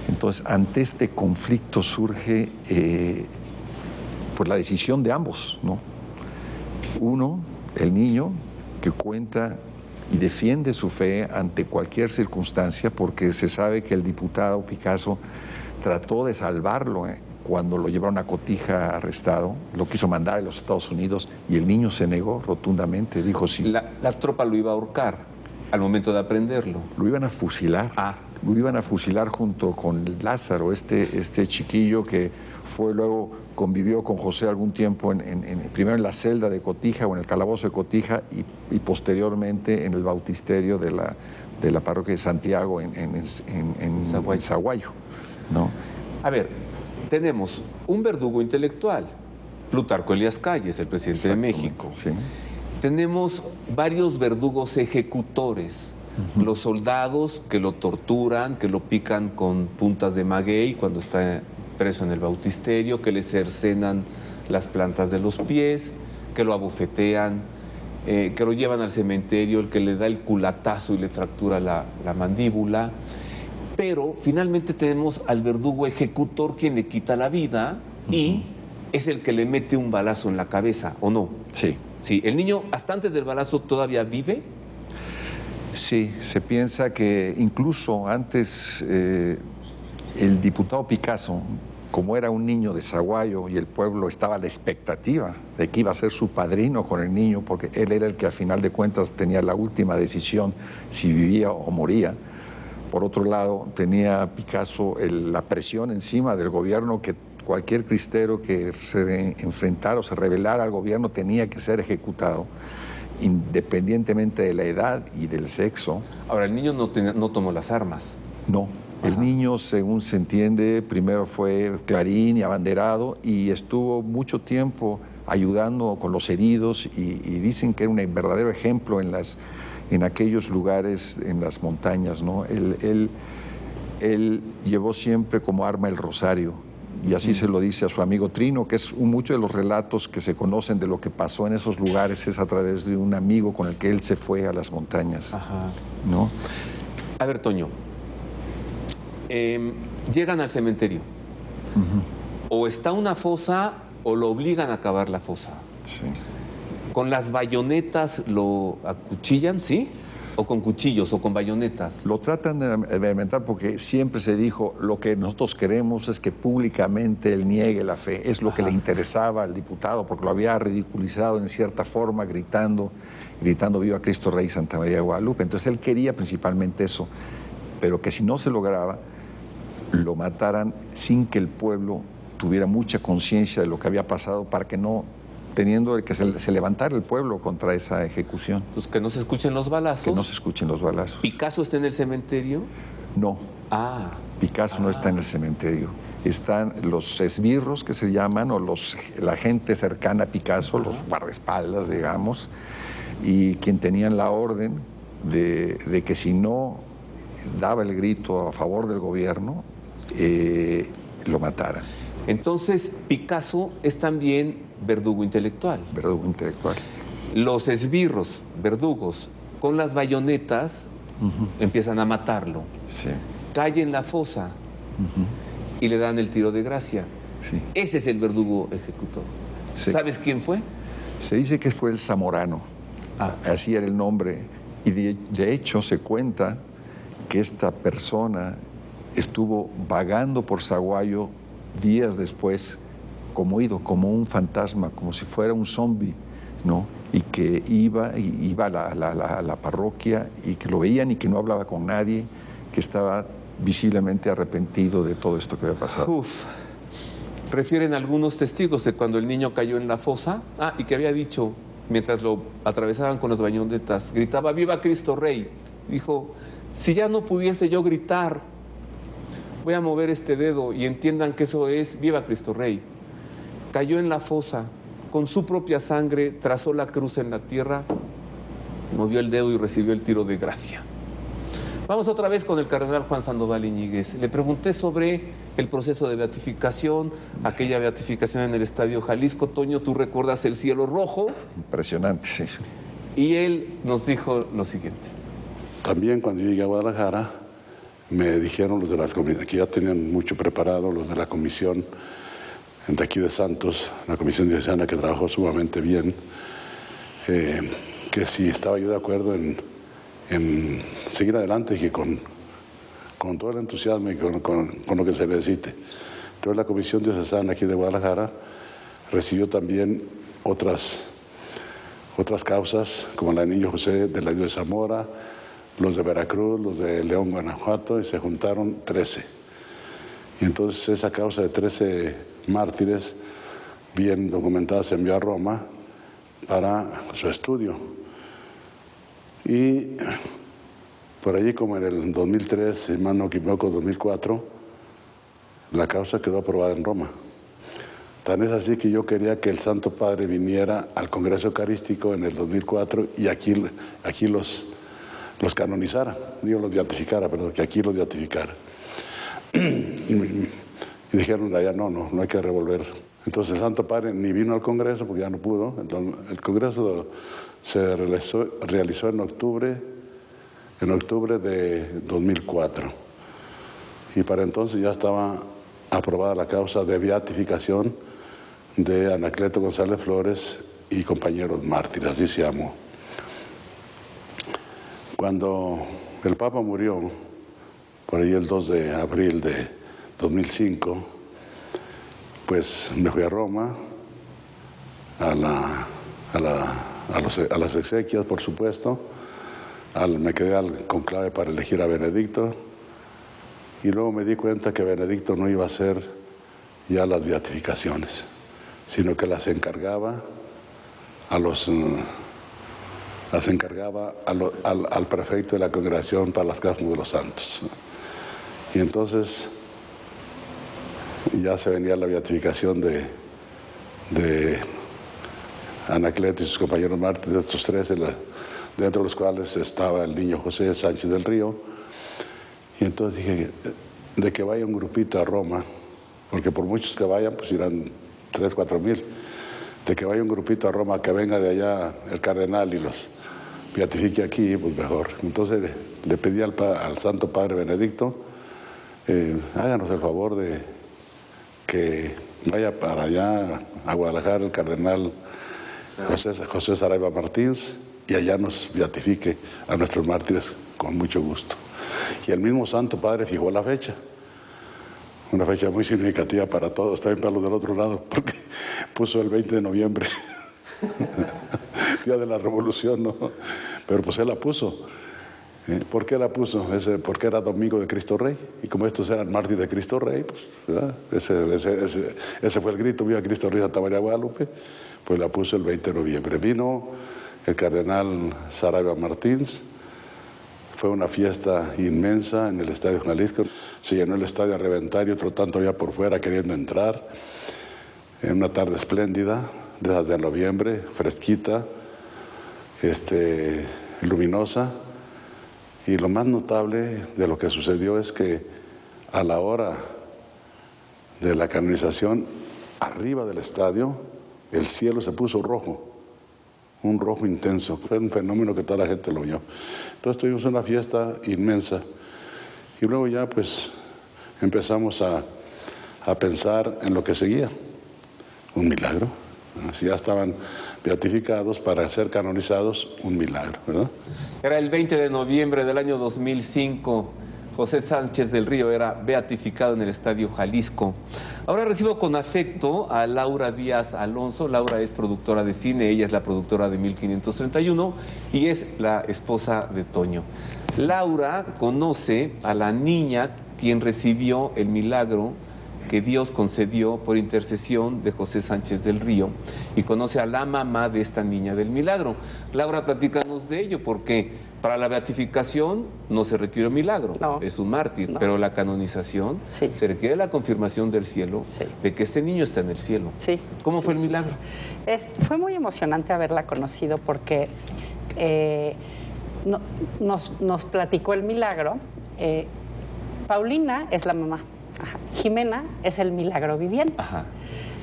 Entonces, ante este conflicto surge pues la decisión de ambos, ¿no? Uno, el niño, que cuenta y defiende su fe ante cualquier circunstancia, porque se sabe que el diputado Picasso trató de salvarlo cuando lo llevaron a Cotija arrestado, lo quiso mandar a los Estados Unidos y el niño se negó rotundamente, dijo sí.
La tropa lo iba a ahorcar al momento de aprenderlo.
Lo iban a fusilar. Lo iban a fusilar junto con Lázaro, este chiquillo que convivió con José algún tiempo, primero en la celda de Cotija o en el calabozo de Cotija y posteriormente en el bautisterio de la parroquia de Santiago en Zaguayo, ¿no?
A ver, tenemos un verdugo intelectual, Plutarco Elías Calles, el presidente de México.
Sí.
Tenemos varios verdugos ejecutores, los soldados que lo torturan, que lo pican con puntas de maguey cuando está preso en el bautisterio, que le cercenan las plantas de los pies, que lo abofetean, que lo llevan al cementerio, el que le da el culatazo y le fractura la mandíbula. Pero finalmente tenemos al verdugo ejecutor, quien le quita la vida y es el que le mete un balazo en la cabeza, ¿o no?
Sí.
Sí, ¿el niño hasta antes del balazo todavía vive?
Sí, se piensa que incluso antes el diputado Picasso, como era un niño de Zaguayo y el pueblo estaba a la expectativa de que iba a ser su padrino con el niño, porque él era el que a final de cuentas tenía la última decisión si vivía o moría. Por otro lado, tenía Picasso la presión encima del gobierno que cualquier cristero que se enfrentara o se rebelara al gobierno tenía que ser ejecutado. independientemente de la edad y del sexo.
Ahora, el niño no tomó las armas.
No. El niño, según se entiende, primero fue clarín y abanderado y estuvo mucho tiempo ayudando con los heridos y dicen que era un verdadero ejemplo en aquellos lugares, en las montañas, ¿no? Él llevó siempre como arma el rosario y así se lo dice a su amigo Trino, que es muchos de los relatos que se conocen de lo que pasó en esos lugares es a través de un amigo con el que él se fue a las montañas, ¿no?
A ver, Toño, llegan al cementerio. O está una fosa o lo obligan a cavar la fosa.
Sí.
¿Con las bayonetas lo acuchillan, sí? ¿O con cuchillos o con bayonetas?
Lo tratan de inventar porque siempre se dijo lo que nosotros queremos es que públicamente él niegue la fe. Es lo que le interesaba al diputado porque lo había ridiculizado en cierta forma gritando viva Cristo Rey, Santa María de Guadalupe. Entonces él quería principalmente eso, pero que si no se lograba, lo mataran sin que el pueblo tuviera mucha conciencia de lo que había pasado para que no, teniendo que se levantara el pueblo contra esa ejecución.
Entonces, que no se escuchen los balazos.
Que no se escuchen los balazos.
¿Picasso está en el cementerio?
No. Picasso no está en el cementerio. Están los esbirros que se llaman, o la gente cercana a Picasso, los guardaespaldas, digamos, y quien tenían la orden de que si no daba el grito a favor del gobierno, lo mataran.
Entonces, Picasso es también verdugo intelectual.
Verdugo intelectual.
Los esbirros, verdugos, con las bayonetas, empiezan a matarlo.
Sí.
Cae en la fosa y le dan el tiro de gracia.
Sí.
Ese es el verdugo ejecutor.
Sí.
¿Sabes quién fue?
Se dice que fue el Zamorano. Así era el nombre. Y de hecho se cuenta que esta persona estuvo vagando por Zaguayo días después como un fantasma, como si fuera un zombie, ¿no? Y que iba a la parroquia y que lo veían y que no hablaba con nadie, que estaba visiblemente arrepentido de todo esto que había pasado.
Refieren algunos testigos de cuando el niño cayó en la fosa, y que había dicho, mientras lo atravesaban con las bayonetas, gritaba, ¡viva Cristo Rey! Dijo, si ya no pudiese yo gritar, voy a mover este dedo y entiendan que eso es ¡viva Cristo Rey! Cayó en la fosa, con su propia sangre trazó la cruz en la tierra, movió el dedo y recibió el tiro de gracia. Vamos otra vez con el cardenal Juan Sandoval Iñiguez. Le pregunté sobre el proceso de beatificación, aquella beatificación en el Estadio Jalisco. Toño, ¿tú recuerdas el cielo rojo?
Impresionante, sí.
Y él nos dijo lo siguiente.
También cuando yo llegué a Guadalajara, me dijeron los de la comisión, que ya tenían mucho preparado, los de la comisión de aquí de Santos, la comisión diocesana que trabajó sumamente bien, que si estaba yo de acuerdo en seguir adelante y que con todo el entusiasmo y con lo que se necesite. Entonces la comisión diocesana aquí de Guadalajara recibió también otras causas, como la de Niño José de la Dios de Zamora, los de Veracruz, los de León, Guanajuato, y se juntaron 13. Y entonces esa causa de 13 mártires bien documentada se envió a Roma para su estudio. Y por allí, como en el 2003, si mal no equivoco, 2004, la causa quedó aprobada en Roma. Tan es así que yo quería que el Santo Padre viniera al Congreso Eucarístico en el 2004 y aquí los canonizara, digo los beatificara, perdón, que aquí los beatificara. Y dijeron allá, no hay que revolver. Entonces el Santo Padre ni vino al Congreso porque ya no pudo. El Congreso se realizó en octubre de 2004. Y para entonces ya estaba aprobada la causa de beatificación de Anacleto González Flores y compañeros mártires, así se llamó. Cuando el Papa murió, por ahí el 2 de abril de 2005, pues me fui a Roma, a las exequias, por supuesto, me quedé al conclave para elegir a Benedicto, y luego me di cuenta que Benedicto no iba a hacer ya las beatificaciones, sino que las encargaba a los las encargaba al prefecto de la congregación para las casas de los santos. Y entonces ya se venía la beatificación de Anacleto y sus compañeros mártires, de estos tres, dentro de los cuales estaba el niño José Sánchez del Río. Y entonces dije, de que vaya un grupito a Roma, porque por muchos que vayan, pues irán 3, 4 mil, de que vaya un grupito a Roma, que venga de allá el cardenal y los beatifique aquí, pues mejor. Entonces le pedí al Santo Padre Benedicto, háganos el favor de que vaya para allá a Guadalajara el cardenal José Saraiva Martins y allá nos beatifique a nuestros mártires con mucho gusto. Y el mismo Santo Padre fijó la fecha, una fecha muy significativa para todos, también para los del otro lado, porque puso el 20 de noviembre, Día de la Revolución, ¿no? Pero pues él la puso. ¿Por qué la puso? Porque era domingo de Cristo Rey, y como estos eran mártires de Cristo Rey, pues, ese fue el grito, viva Cristo Rey, Santa María Guadalupe, pues la puso el 20 de noviembre. Vino el cardenal Saraiva Martins, fue una fiesta inmensa en el Estadio Jalisco, se llenó el estadio a reventar y otro tanto había por fuera queriendo entrar, en una tarde espléndida, de las de noviembre, fresquita, luminosa. Y lo más notable de lo que sucedió es que a la hora de la canonización, arriba del estadio, el cielo se puso rojo, un rojo intenso. Fue un fenómeno que toda la gente lo vio. Entonces tuvimos una fiesta inmensa. Y luego ya pues empezamos a pensar en lo que seguía. Un milagro. Si ya estaban beatificados para ser canonizados, un milagro, ¿verdad?
Era el 20 de noviembre del año 2005. José Sánchez del Río era beatificado en el Estadio Jalisco. Ahora recibo con afecto a Laura Díaz Alonso. Laura es productora de cine, ella es la productora de 1531 y es la esposa de Toño. Laura conoce a la niña quien recibió el milagro que Dios concedió por intercesión de José Sánchez del Río y conoce a la mamá de esta niña del milagro. Laura, platícanos de ello, porque para la beatificación no se requiere un milagro, no, es un mártir, no, pero la canonización sí, se requiere la confirmación del cielo, sí, de que este niño está en el cielo.
Sí.
¿Cómo fue el milagro?
Fue muy emocionante haberla conocido porque nos platicó el milagro. Paulina es la mamá. Ajá. Jimena es el milagro viviente.
Ajá.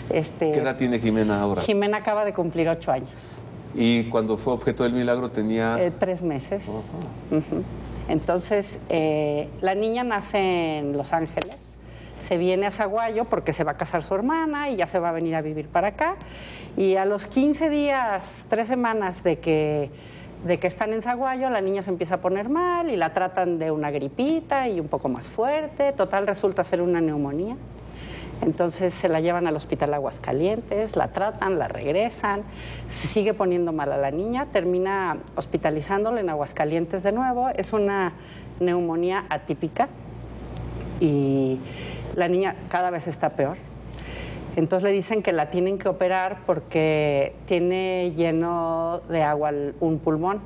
¿Qué edad tiene Jimena ahora?
Jimena acaba de cumplir 8 años.
¿Y cuando fue objeto del milagro tenía...?
3 meses. Uh-huh. Entonces, la niña nace en Los Ángeles, se viene a Zaguayo porque se va a casar su hermana y ya se va a venir a vivir para acá. Y a los 15 días, 3 semanas de que están en Zaguayo, la niña se empieza a poner mal y la tratan de una gripita y un poco más fuerte. Total, resulta ser una neumonía. Entonces se la llevan al hospital Aguascalientes, la tratan, la regresan, se sigue poniendo mal a la niña, termina hospitalizándola en Aguascalientes de nuevo. Es una neumonía atípica y la niña cada vez está peor. Entonces le dicen que la tienen que operar porque tiene lleno de agua un pulmón,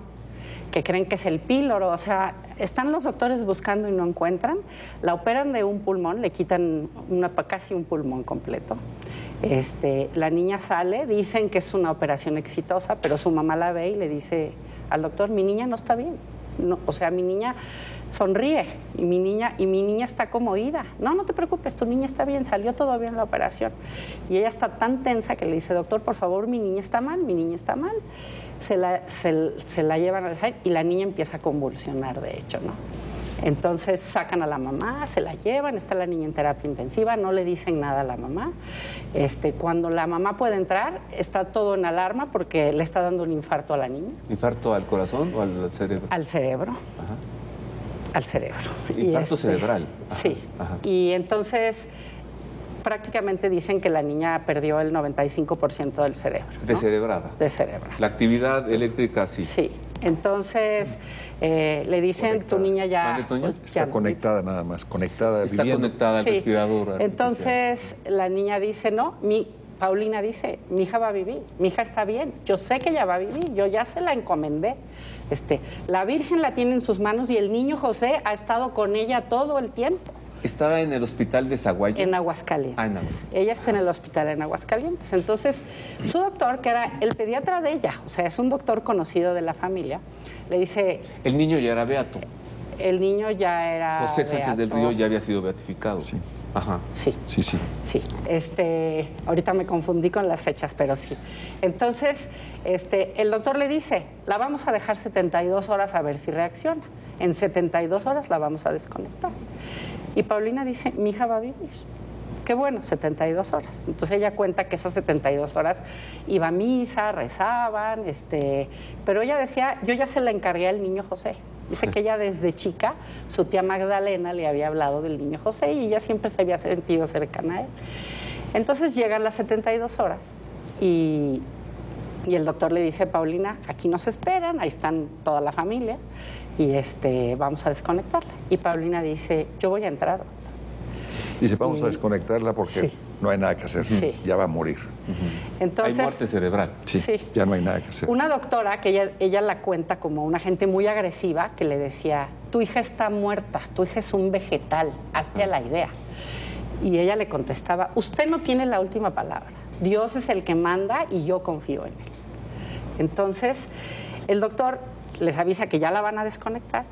que creen que es el píloro. O sea, están los doctores buscando y no encuentran. La operan de un pulmón, le quitan casi un pulmón completo. La niña sale, dicen que es una operación exitosa, pero su mamá la ve y le dice al doctor, mi niña no está bien. No, o sea, mi niña sonríe y mi niña está como ida. No te preocupes, tu niña está bien, salió todo bien la operación. Y ella está tan tensa que le dice, doctor, por favor, mi niña está mal. Se la llevan al dejar y la niña empieza a convulsionar, de hecho, ¿no? Entonces sacan a la mamá, se la llevan, está la niña en terapia intensiva, no le dicen nada a la mamá. Cuando la mamá puede entrar, está todo en alarma porque le está dando un infarto a la niña.
¿Infarto al corazón o al cerebro?
Al cerebro. Ajá. Al cerebro.
Infarto cerebral. Ajá.
Sí. Ajá. Y entonces prácticamente dicen que la niña perdió el 95% del cerebro, ¿no?
Descerebrada.
Descerebrada.
La actividad eléctrica, sí.
Sí. Entonces le dicen, tu niña ya...
Está conectada nada más, conectada,
está
viviendo.
Conectada al respirador.
Entonces la niña dice, no, Paulina dice, mi hija va a vivir, mi hija está bien, yo sé que ella va a vivir, yo ya se la encomendé. La Virgen la tiene en sus manos y el niño José ha estado con ella todo el tiempo.
¿Estaba en el hospital de Zaguayo?
En Aguascalientes.
Ah, no.
Ella está en el hospital en Aguascalientes. Entonces, su doctor, que era el pediatra de ella, o sea, es un doctor conocido de la familia, le dice...
El niño ya era beato.
El niño ya era
José Sánchez del
beato.
Río ya había sido beatificado.
Sí.
Ajá.
Sí.
Sí, sí.
Sí, ahorita me confundí con las fechas, pero sí. Entonces, el doctor le dice, la vamos a dejar 72 horas a ver si reacciona. En 72 horas la vamos a desconectar. Y Paulina dice, mi hija va a vivir. Qué bueno, 72 horas. Entonces ella cuenta que esas 72 horas iba a misa, rezaban, pero ella decía, yo ya se la encargué al niño José. Dice que ella desde chica, su tía Magdalena le había hablado del niño José y ella siempre se había sentido cercana a él. Entonces llegan las 72 horas y el doctor le dice, Paulina, aquí nos esperan, ahí están toda la familia y vamos a desconectarla. Y Paulina dice, yo voy a entrar, doctor.
Dice, vamos a desconectarla porque
Sí.
no hay nada que hacer,
Sí.
ya va a morir.
Entonces,
Hay muerte cerebral.
Sí,
Sí.
ya no hay nada que hacer.
una doctora que ella la cuenta como una gente muy agresiva que le decía, tu hija está muerta, tu hija es un vegetal, hazte a la idea. Y ella le contestaba, usted no tiene la última palabra, Dios es el que manda y yo confío en él. Entonces, el doctor les avisa que ya la van a desconectar.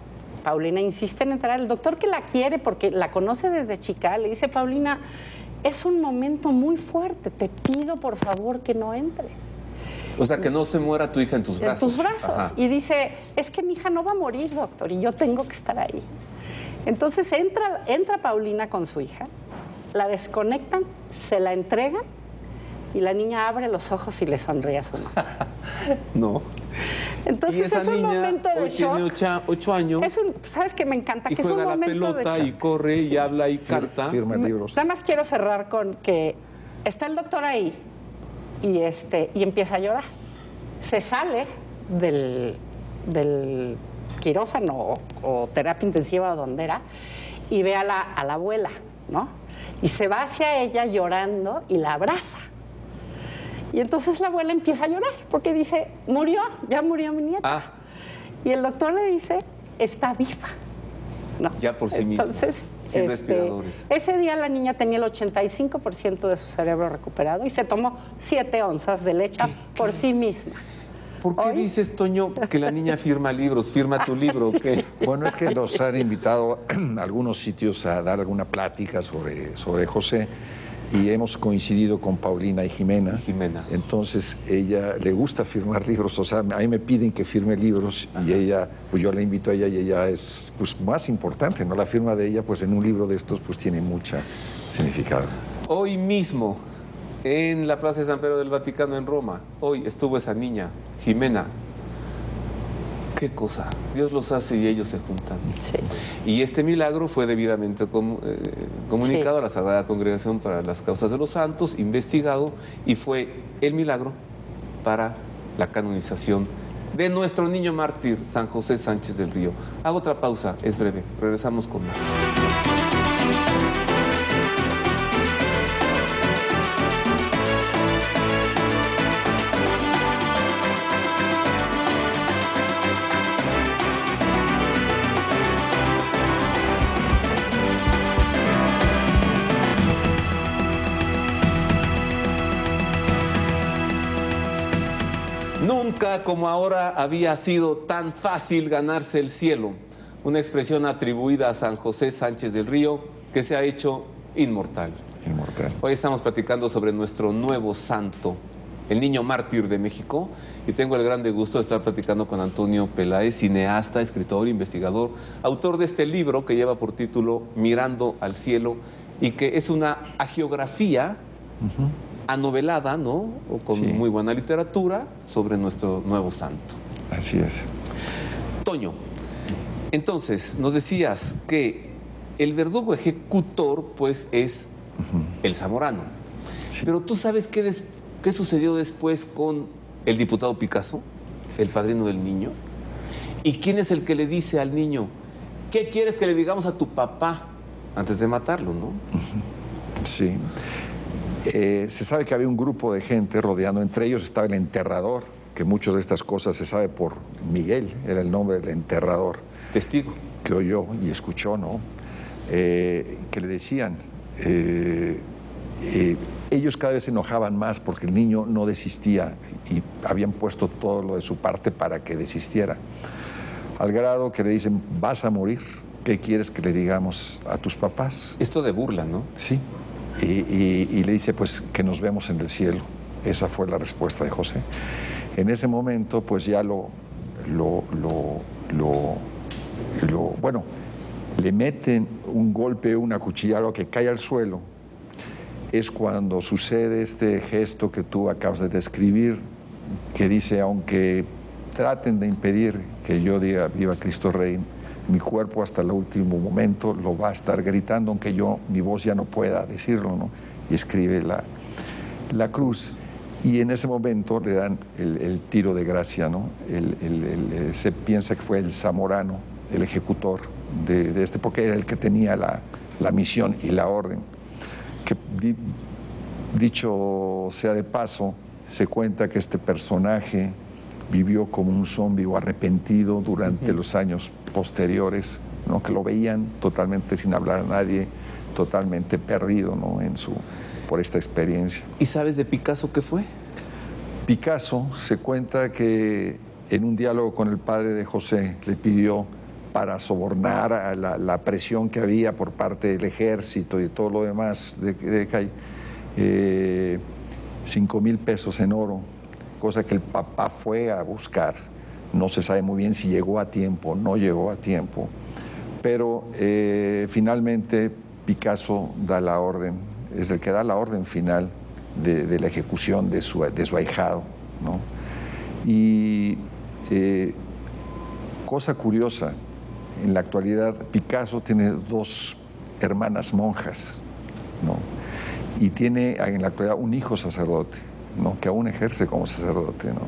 Paulina insiste en entrar. El doctor, que la quiere porque la conoce desde chica, le dice, Paulina, es un momento muy fuerte, te pido por favor que no entres.
O sea, que no se muera tu hija en tus brazos.
En tus brazos.
Ajá.
Y dice, es que mi hija no va a morir, doctor, y yo tengo que estar ahí. Entonces entra Paulina con su hija, la desconectan, se la entregan y la niña abre los ojos y le sonríe a su mamá.
No.
Entonces es un momento de
hoy
shock.
Tiene 8 años
¿Sabes qué me encanta?
y
Que es un
juega la
momento de
pelota
shock.
y corre y habla y canta.
Firma libros.
Nada más quiero cerrar con que está el doctor ahí y empieza a llorar. Se sale del quirófano o terapia intensiva o donde era y ve a la abuela, ¿no? Y se va hacia ella llorando y la abraza. Y entonces la abuela empieza a llorar porque dice, ya murió mi nieta.
Ah,
Y el doctor le dice, está viva. No.
Ya por sí misma,
Entonces,
sin respiradores.
ese día la niña tenía el 85% de su cerebro recuperado y se tomó 7 onzas de leche por sí misma.
¿por qué
Hoy-
dices, Toño, que la niña firma libros? ¿Firma tu libro o qué?
Bueno, es que nos han invitado a algunos sitios a dar alguna plática sobre José y hemos coincidido con Paulina y Jimena.
Jimena.
Entonces, ella le gusta firmar libros, o sea, a mí me piden que firme libros y ella, pues yo la invito a ella y ella es pues más importante, ¿no? La firma de ella, pues en un libro de estos, pues tiene mucha significado.
Hoy mismo, en la Plaza de San Pedro del Vaticano en Roma, hoy estuvo esa niña, Jimena. Qué cosa, Dios los hace y ellos se juntan.
Sí.
Y este milagro fue debidamente comunicado a la Sagrada Congregación para las Causas de los Santos, investigado, y fue el milagro para la canonización de nuestro niño mártir, San José Sánchez del Río. Hago otra pausa, es breve, regresamos con más. Nunca como ahora había sido tan fácil ganarse el cielo, una expresión atribuida a San José Sánchez del Río que se ha hecho inmortal.
Inmortal.
Hoy estamos platicando sobre nuestro nuevo santo, el niño mártir de México, y tengo el grande gusto de estar platicando con Antonio Peláez, cineasta, escritor, investigador, autor de este libro que lleva por título Mirando al cielo y que es una hagiografía anovelada, ¿no? O con
Sí.
muy buena literatura sobre nuestro nuevo santo.
Así es.
Toño, entonces nos decías que el verdugo ejecutor, pues, es el Zamorano.
Sí.
Pero tú sabes qué sucedió después con el diputado Picasso, el padrino del niño. ¿Y quién es el que le dice al niño, qué quieres que le digamos a tu papá antes de matarlo, no?
Sí. Se sabe que había un grupo de gente rodeando, entre ellos estaba el enterrador, que muchas de estas cosas se sabe por Miguel, era el nombre del enterrador.
Testigo.
Que oyó y escuchó, ¿no? Que le decían, ellos cada vez se enojaban más porque el niño no desistía y habían puesto todo lo de su parte para que desistiera. Al grado que le dicen, vas a morir, ¿qué quieres que le digamos a tus papás?
Esto de burla, ¿no?
Sí. Y le dice, pues, que nos vemos en el cielo. Esa fue la respuesta de José. En ese momento, pues ya bueno, le meten un golpe, una cuchilla, lo que cae al suelo. Es cuando sucede este gesto que tú acabas de describir, que dice, aunque traten de impedir que yo diga viva Cristo Rey, mi cuerpo hasta el último momento lo va a estar gritando, aunque mi voz ya no pueda decirlo, ¿no? Y escribe la cruz. Y en ese momento le dan el tiro de gracia, ¿no? Se piensa que fue el zamorano, el ejecutor de este, porque era el que tenía la misión y la orden. Que dicho sea de paso, se cuenta que este personaje vivió como un zombi o arrepentido durante los años posteriores, ¿no? Que lo veían totalmente sin hablar a nadie, totalmente perdido, ¿no? Por esta experiencia.
¿Y sabes de Picasso qué fue?
Picasso se cuenta que en un diálogo con el padre de José le pidió, para sobornar a la presión que había por parte del ejército y todo lo demás, de 5,000 pesos en oro, cosa que el papá fue a buscar. No se sabe muy bien si llegó a tiempo o no llegó a tiempo, pero finalmente Picasso da la orden, es el que da la orden final de la ejecución de su ahijado, ¿no? Y cosa curiosa, en la actualidad Picasso tiene 2 hermanas monjas, ¿no? Y tiene en la actualidad un hijo sacerdote, ¿no? Que aún ejerce como sacerdote, ¿no?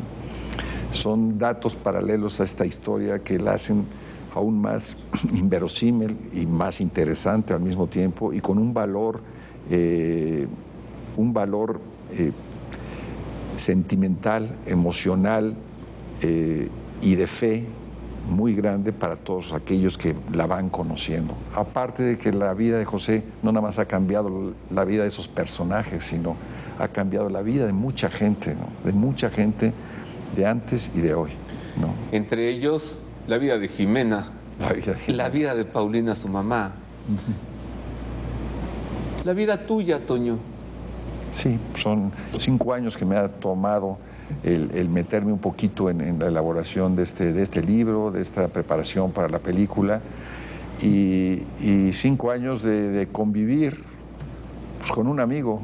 Son datos paralelos a esta historia que la hacen aún más inverosímil y más interesante al mismo tiempo, y con un valor sentimental, emocional y de fe muy grande para todos aquellos que la van conociendo. Aparte de que la vida de José no nada más ha cambiado la vida de esos personajes, sino ha cambiado la vida de mucha gente, ¿no? De mucha gente de antes y de hoy, ¿no?
Entre ellos, la vida de Jimena, la vida de Paulina, su mamá. La vida tuya, Toño.
Sí, son 5 años que me ha tomado el meterme un poquito en la elaboración de este libro, de esta preparación para la película, y 5 años de convivir, pues, con un amigo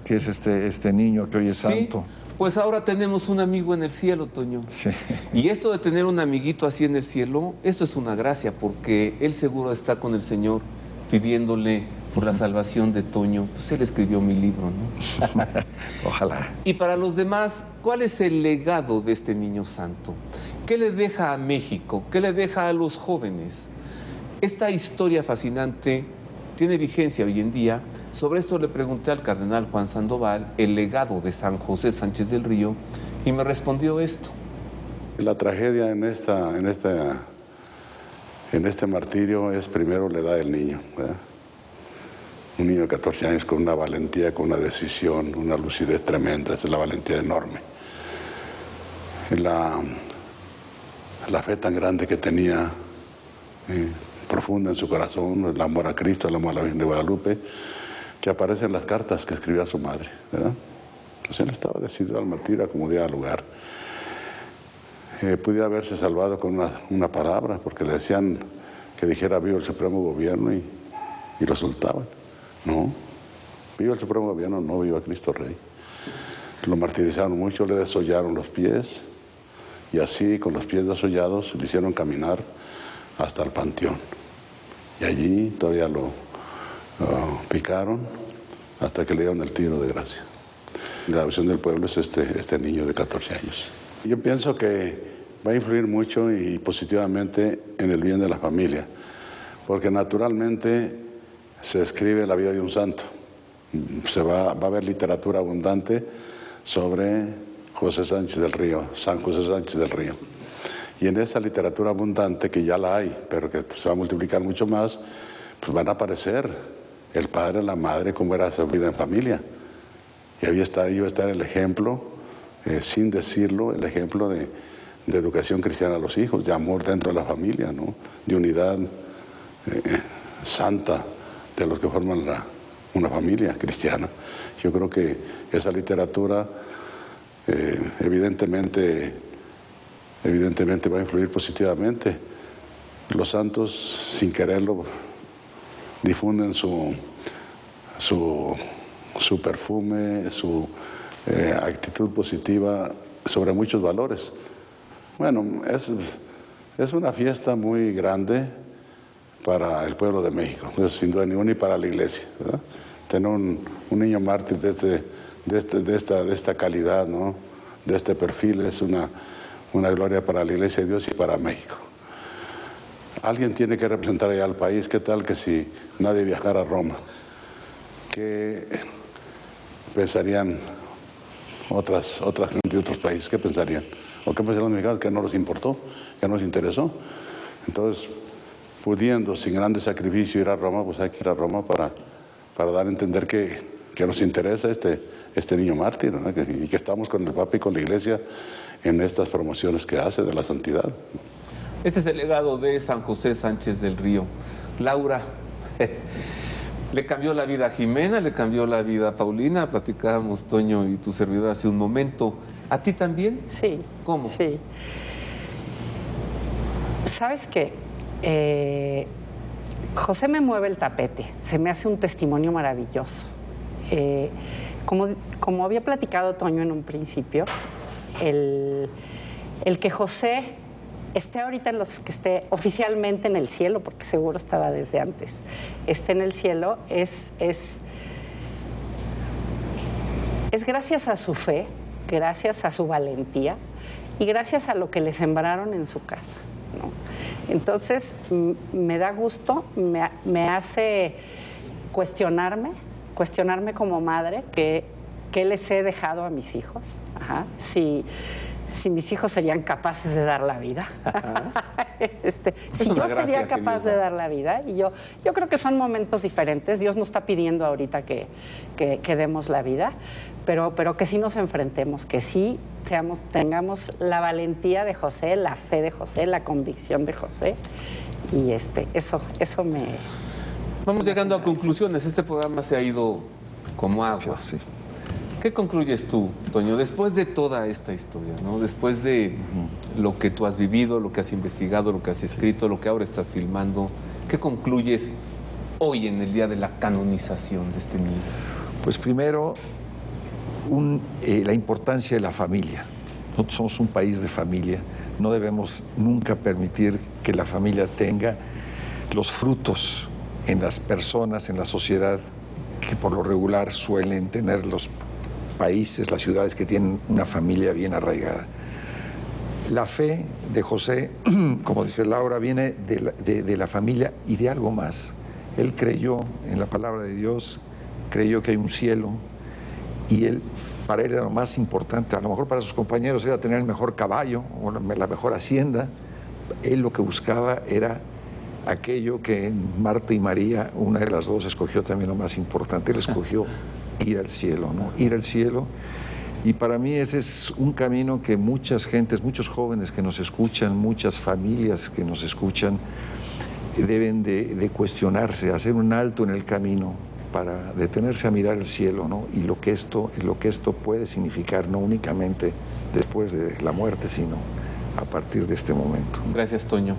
que es este niño que hoy es santo.
Pues ahora tenemos un amigo en el cielo, Toño.
Sí.
Y esto de tener un amiguito así en el cielo, esto es una gracia, porque él seguro está con el Señor pidiéndole por la salvación de Toño. Pues él escribió mi libro, ¿no?
Ojalá.
Y para los demás, ¿cuál es el legado de este niño santo? ¿Qué le deja a México? ¿Qué le deja a los jóvenes? Esta historia fascinante tiene vigencia hoy en día. Sobre esto le pregunté al cardenal Juan Sandoval el legado de San José Sánchez del Río, y me respondió esto.
La tragedia en este martirio es primero la edad del niño, ¿verdad? Un niño de 14 años con una valentía, con una decisión, una lucidez tremenda, es la valentía enorme. La fe tan grande que tenía, profunda en su corazón, el amor a Cristo, el amor a la Virgen de Guadalupe, que aparece en las cartas que escribió a su madre, ¿verdad? Pues él estaba decidido al martirio a como diera lugar. Pudiera haberse salvado con una palabra, porque le decían que dijera viva el Supremo Gobierno y lo soltaban. No, viva el Supremo Gobierno, no viva Cristo Rey. Lo martirizaron mucho, le desollaron los pies, y así, con los pies desollados, le hicieron caminar hasta el panteón. Y allí todavía lo picaron hasta que le dieron el tiro de gracia. La devoción del pueblo es este niño de 14 años. Yo pienso que va a influir mucho y positivamente en el bien de la familia, porque naturalmente se escribe la vida de un santo, va a haber literatura abundante sobre José Sánchez del Río, San José Sánchez del Río. Y en esa literatura abundante, que ya la hay, pero que se va a multiplicar mucho más, pues van a aparecer el padre, la madre, cómo era su vida en familia. Y ahí iba a estar el ejemplo, sin decirlo, el ejemplo de educación cristiana a los hijos, de amor dentro de la familia, ¿no? De unidad santa de los que forman una familia cristiana. Yo creo que esa literatura evidentemente va a influir positivamente. Los santos, sin quererlo, difunden su perfume, su actitud positiva sobre muchos valores. Bueno, es una fiesta muy grande para el pueblo de México, sin duda ninguna, y para la iglesia, ¿verdad? Tener un niño mártir de esta calidad, ¿no? De este perfil, es una gloria para la iglesia de Dios y para México. Alguien tiene que representar allá al país. ¿Qué tal que si nadie viajara a Roma? ¿Qué pensarían otras gentes de otros países? ¿Qué pensarían? ¿O qué pensarían los mexicanos? Que no les importó, que no les interesó. Entonces, pudiendo sin grandes sacrificios ir a Roma, pues hay que ir a Roma para dar a entender que nos interesa este niño mártir, ¿no? Y que estamos con el Papa y con la Iglesia en estas promociones que hace de la santidad.
Este es el legado de San José Sánchez del Río. Laura, le cambió la vida a Jimena, le cambió la vida a Paulina, platicábamos Toño y tu servidor hace un momento. ¿A ti también?
Sí.
¿Cómo?
Sí. ¿Sabes qué? José me mueve el tapete, se me hace un testimonio maravilloso. Como había platicado Toño en un principio, el que José esté ahorita que esté oficialmente en el cielo, porque seguro estaba desde antes, esté en el cielo, es gracias a su fe, gracias a su valentía y gracias a lo que le sembraron en su casa, ¿no? Entonces, me da gusto, me hace cuestionarme como madre qué les he dejado a mis hijos. Ajá. Si mis hijos serían capaces de dar la vida. Si yo sería capaz de dar la vida. Y yo creo que son momentos diferentes. Dios nos está pidiendo ahorita que demos la vida, pero que sí nos enfrentemos, que sí tengamos la valentía de José, la fe de José, la convicción de José. Y eso me...
Vamos llegando a conclusiones. Este programa se ha ido como agua.
Sí.
¿Qué concluyes tú, Toño, después de toda esta historia, ¿no? Después de lo que tú has vivido, lo que has investigado, lo que has escrito, lo que ahora estás filmando? ¿Qué concluyes hoy en el día de la canonización de este niño?
Pues primero, la importancia de la familia. Nosotros somos un país de familia. No debemos nunca permitir que la familia tenga los frutos en las personas, en la sociedad, que por lo regular suelen tener los países, las ciudades que tienen una familia bien arraigada. La fe de José, como dice Laura, viene de la familia y de algo más. Él creyó en la palabra de Dios, creyó que hay un cielo, y para él era lo más importante. A lo mejor para sus compañeros era tener el mejor caballo o la mejor hacienda. Él lo que buscaba era aquello que Marta y María, una de las dos, escogió también lo más importante. Él escogió ir al cielo, ¿no? Ir al cielo. Y para mí ese es un camino que muchas gentes, muchos jóvenes que nos escuchan, muchas familias que nos escuchan, deben de cuestionarse, hacer un alto en el camino para detenerse a mirar el cielo, ¿no? Y lo que esto puede significar, no únicamente después de la muerte, sino a partir de este momento.
Gracias, Toño.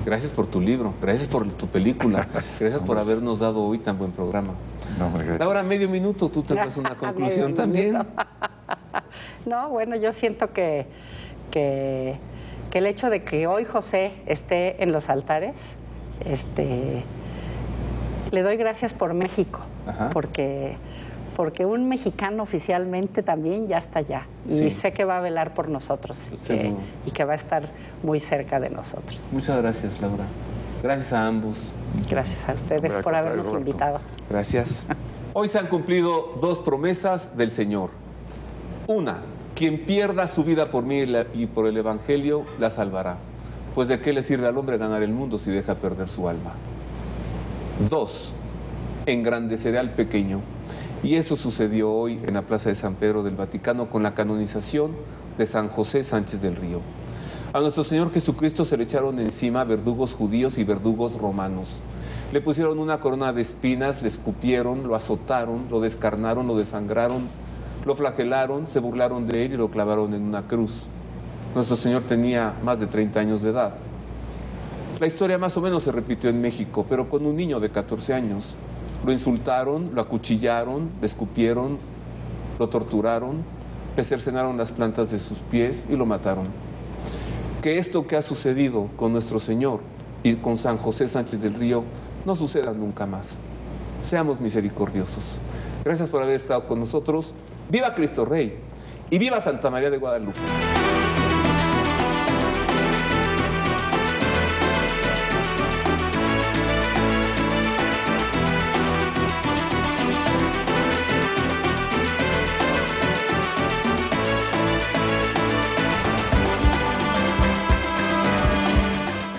Gracias por tu libro, gracias por tu película, gracias por habernos dado hoy tan buen programa.
No, gracias.
Ahora, medio minuto, tú tendrás una conclusión también.
No, bueno, yo siento que el hecho de que hoy José esté en los altares, le doy gracias por México, porque un mexicano oficialmente también ya está allá. Y sé que va a velar por nosotros y que va a estar muy cerca de nosotros.
Muchas gracias, Laura. Gracias a ambos.
Gracias a ustedes por habernos invitado.
Gracias. Hoy se han cumplido dos promesas del Señor. Una, quien pierda su vida por mí y por el Evangelio, la salvará. Pues ¿de qué le sirve al hombre ganar el mundo si deja perder su alma? Dos, engrandeceré al pequeño. Y eso sucedió hoy en la Plaza de San Pedro del Vaticano con la canonización de San José Sánchez del Río. A nuestro Señor Jesucristo se le echaron encima verdugos judíos y verdugos romanos. Le pusieron una corona de espinas, le escupieron, lo azotaron, lo descarnaron, lo desangraron, lo flagelaron, se burlaron de él y lo clavaron en una cruz. Nuestro Señor tenía más de 30 años de edad. La historia más o menos se repitió en México, pero con un niño de 14 años. Lo insultaron, lo acuchillaron, le escupieron, lo torturaron, le cercenaron las plantas de sus pies y lo mataron. Que esto que ha sucedido con nuestro Señor y con San José Sánchez del Río no suceda nunca más. Seamos misericordiosos. Gracias por haber estado con nosotros. ¡Viva Cristo Rey! ¡Y viva Santa María de Guadalupe!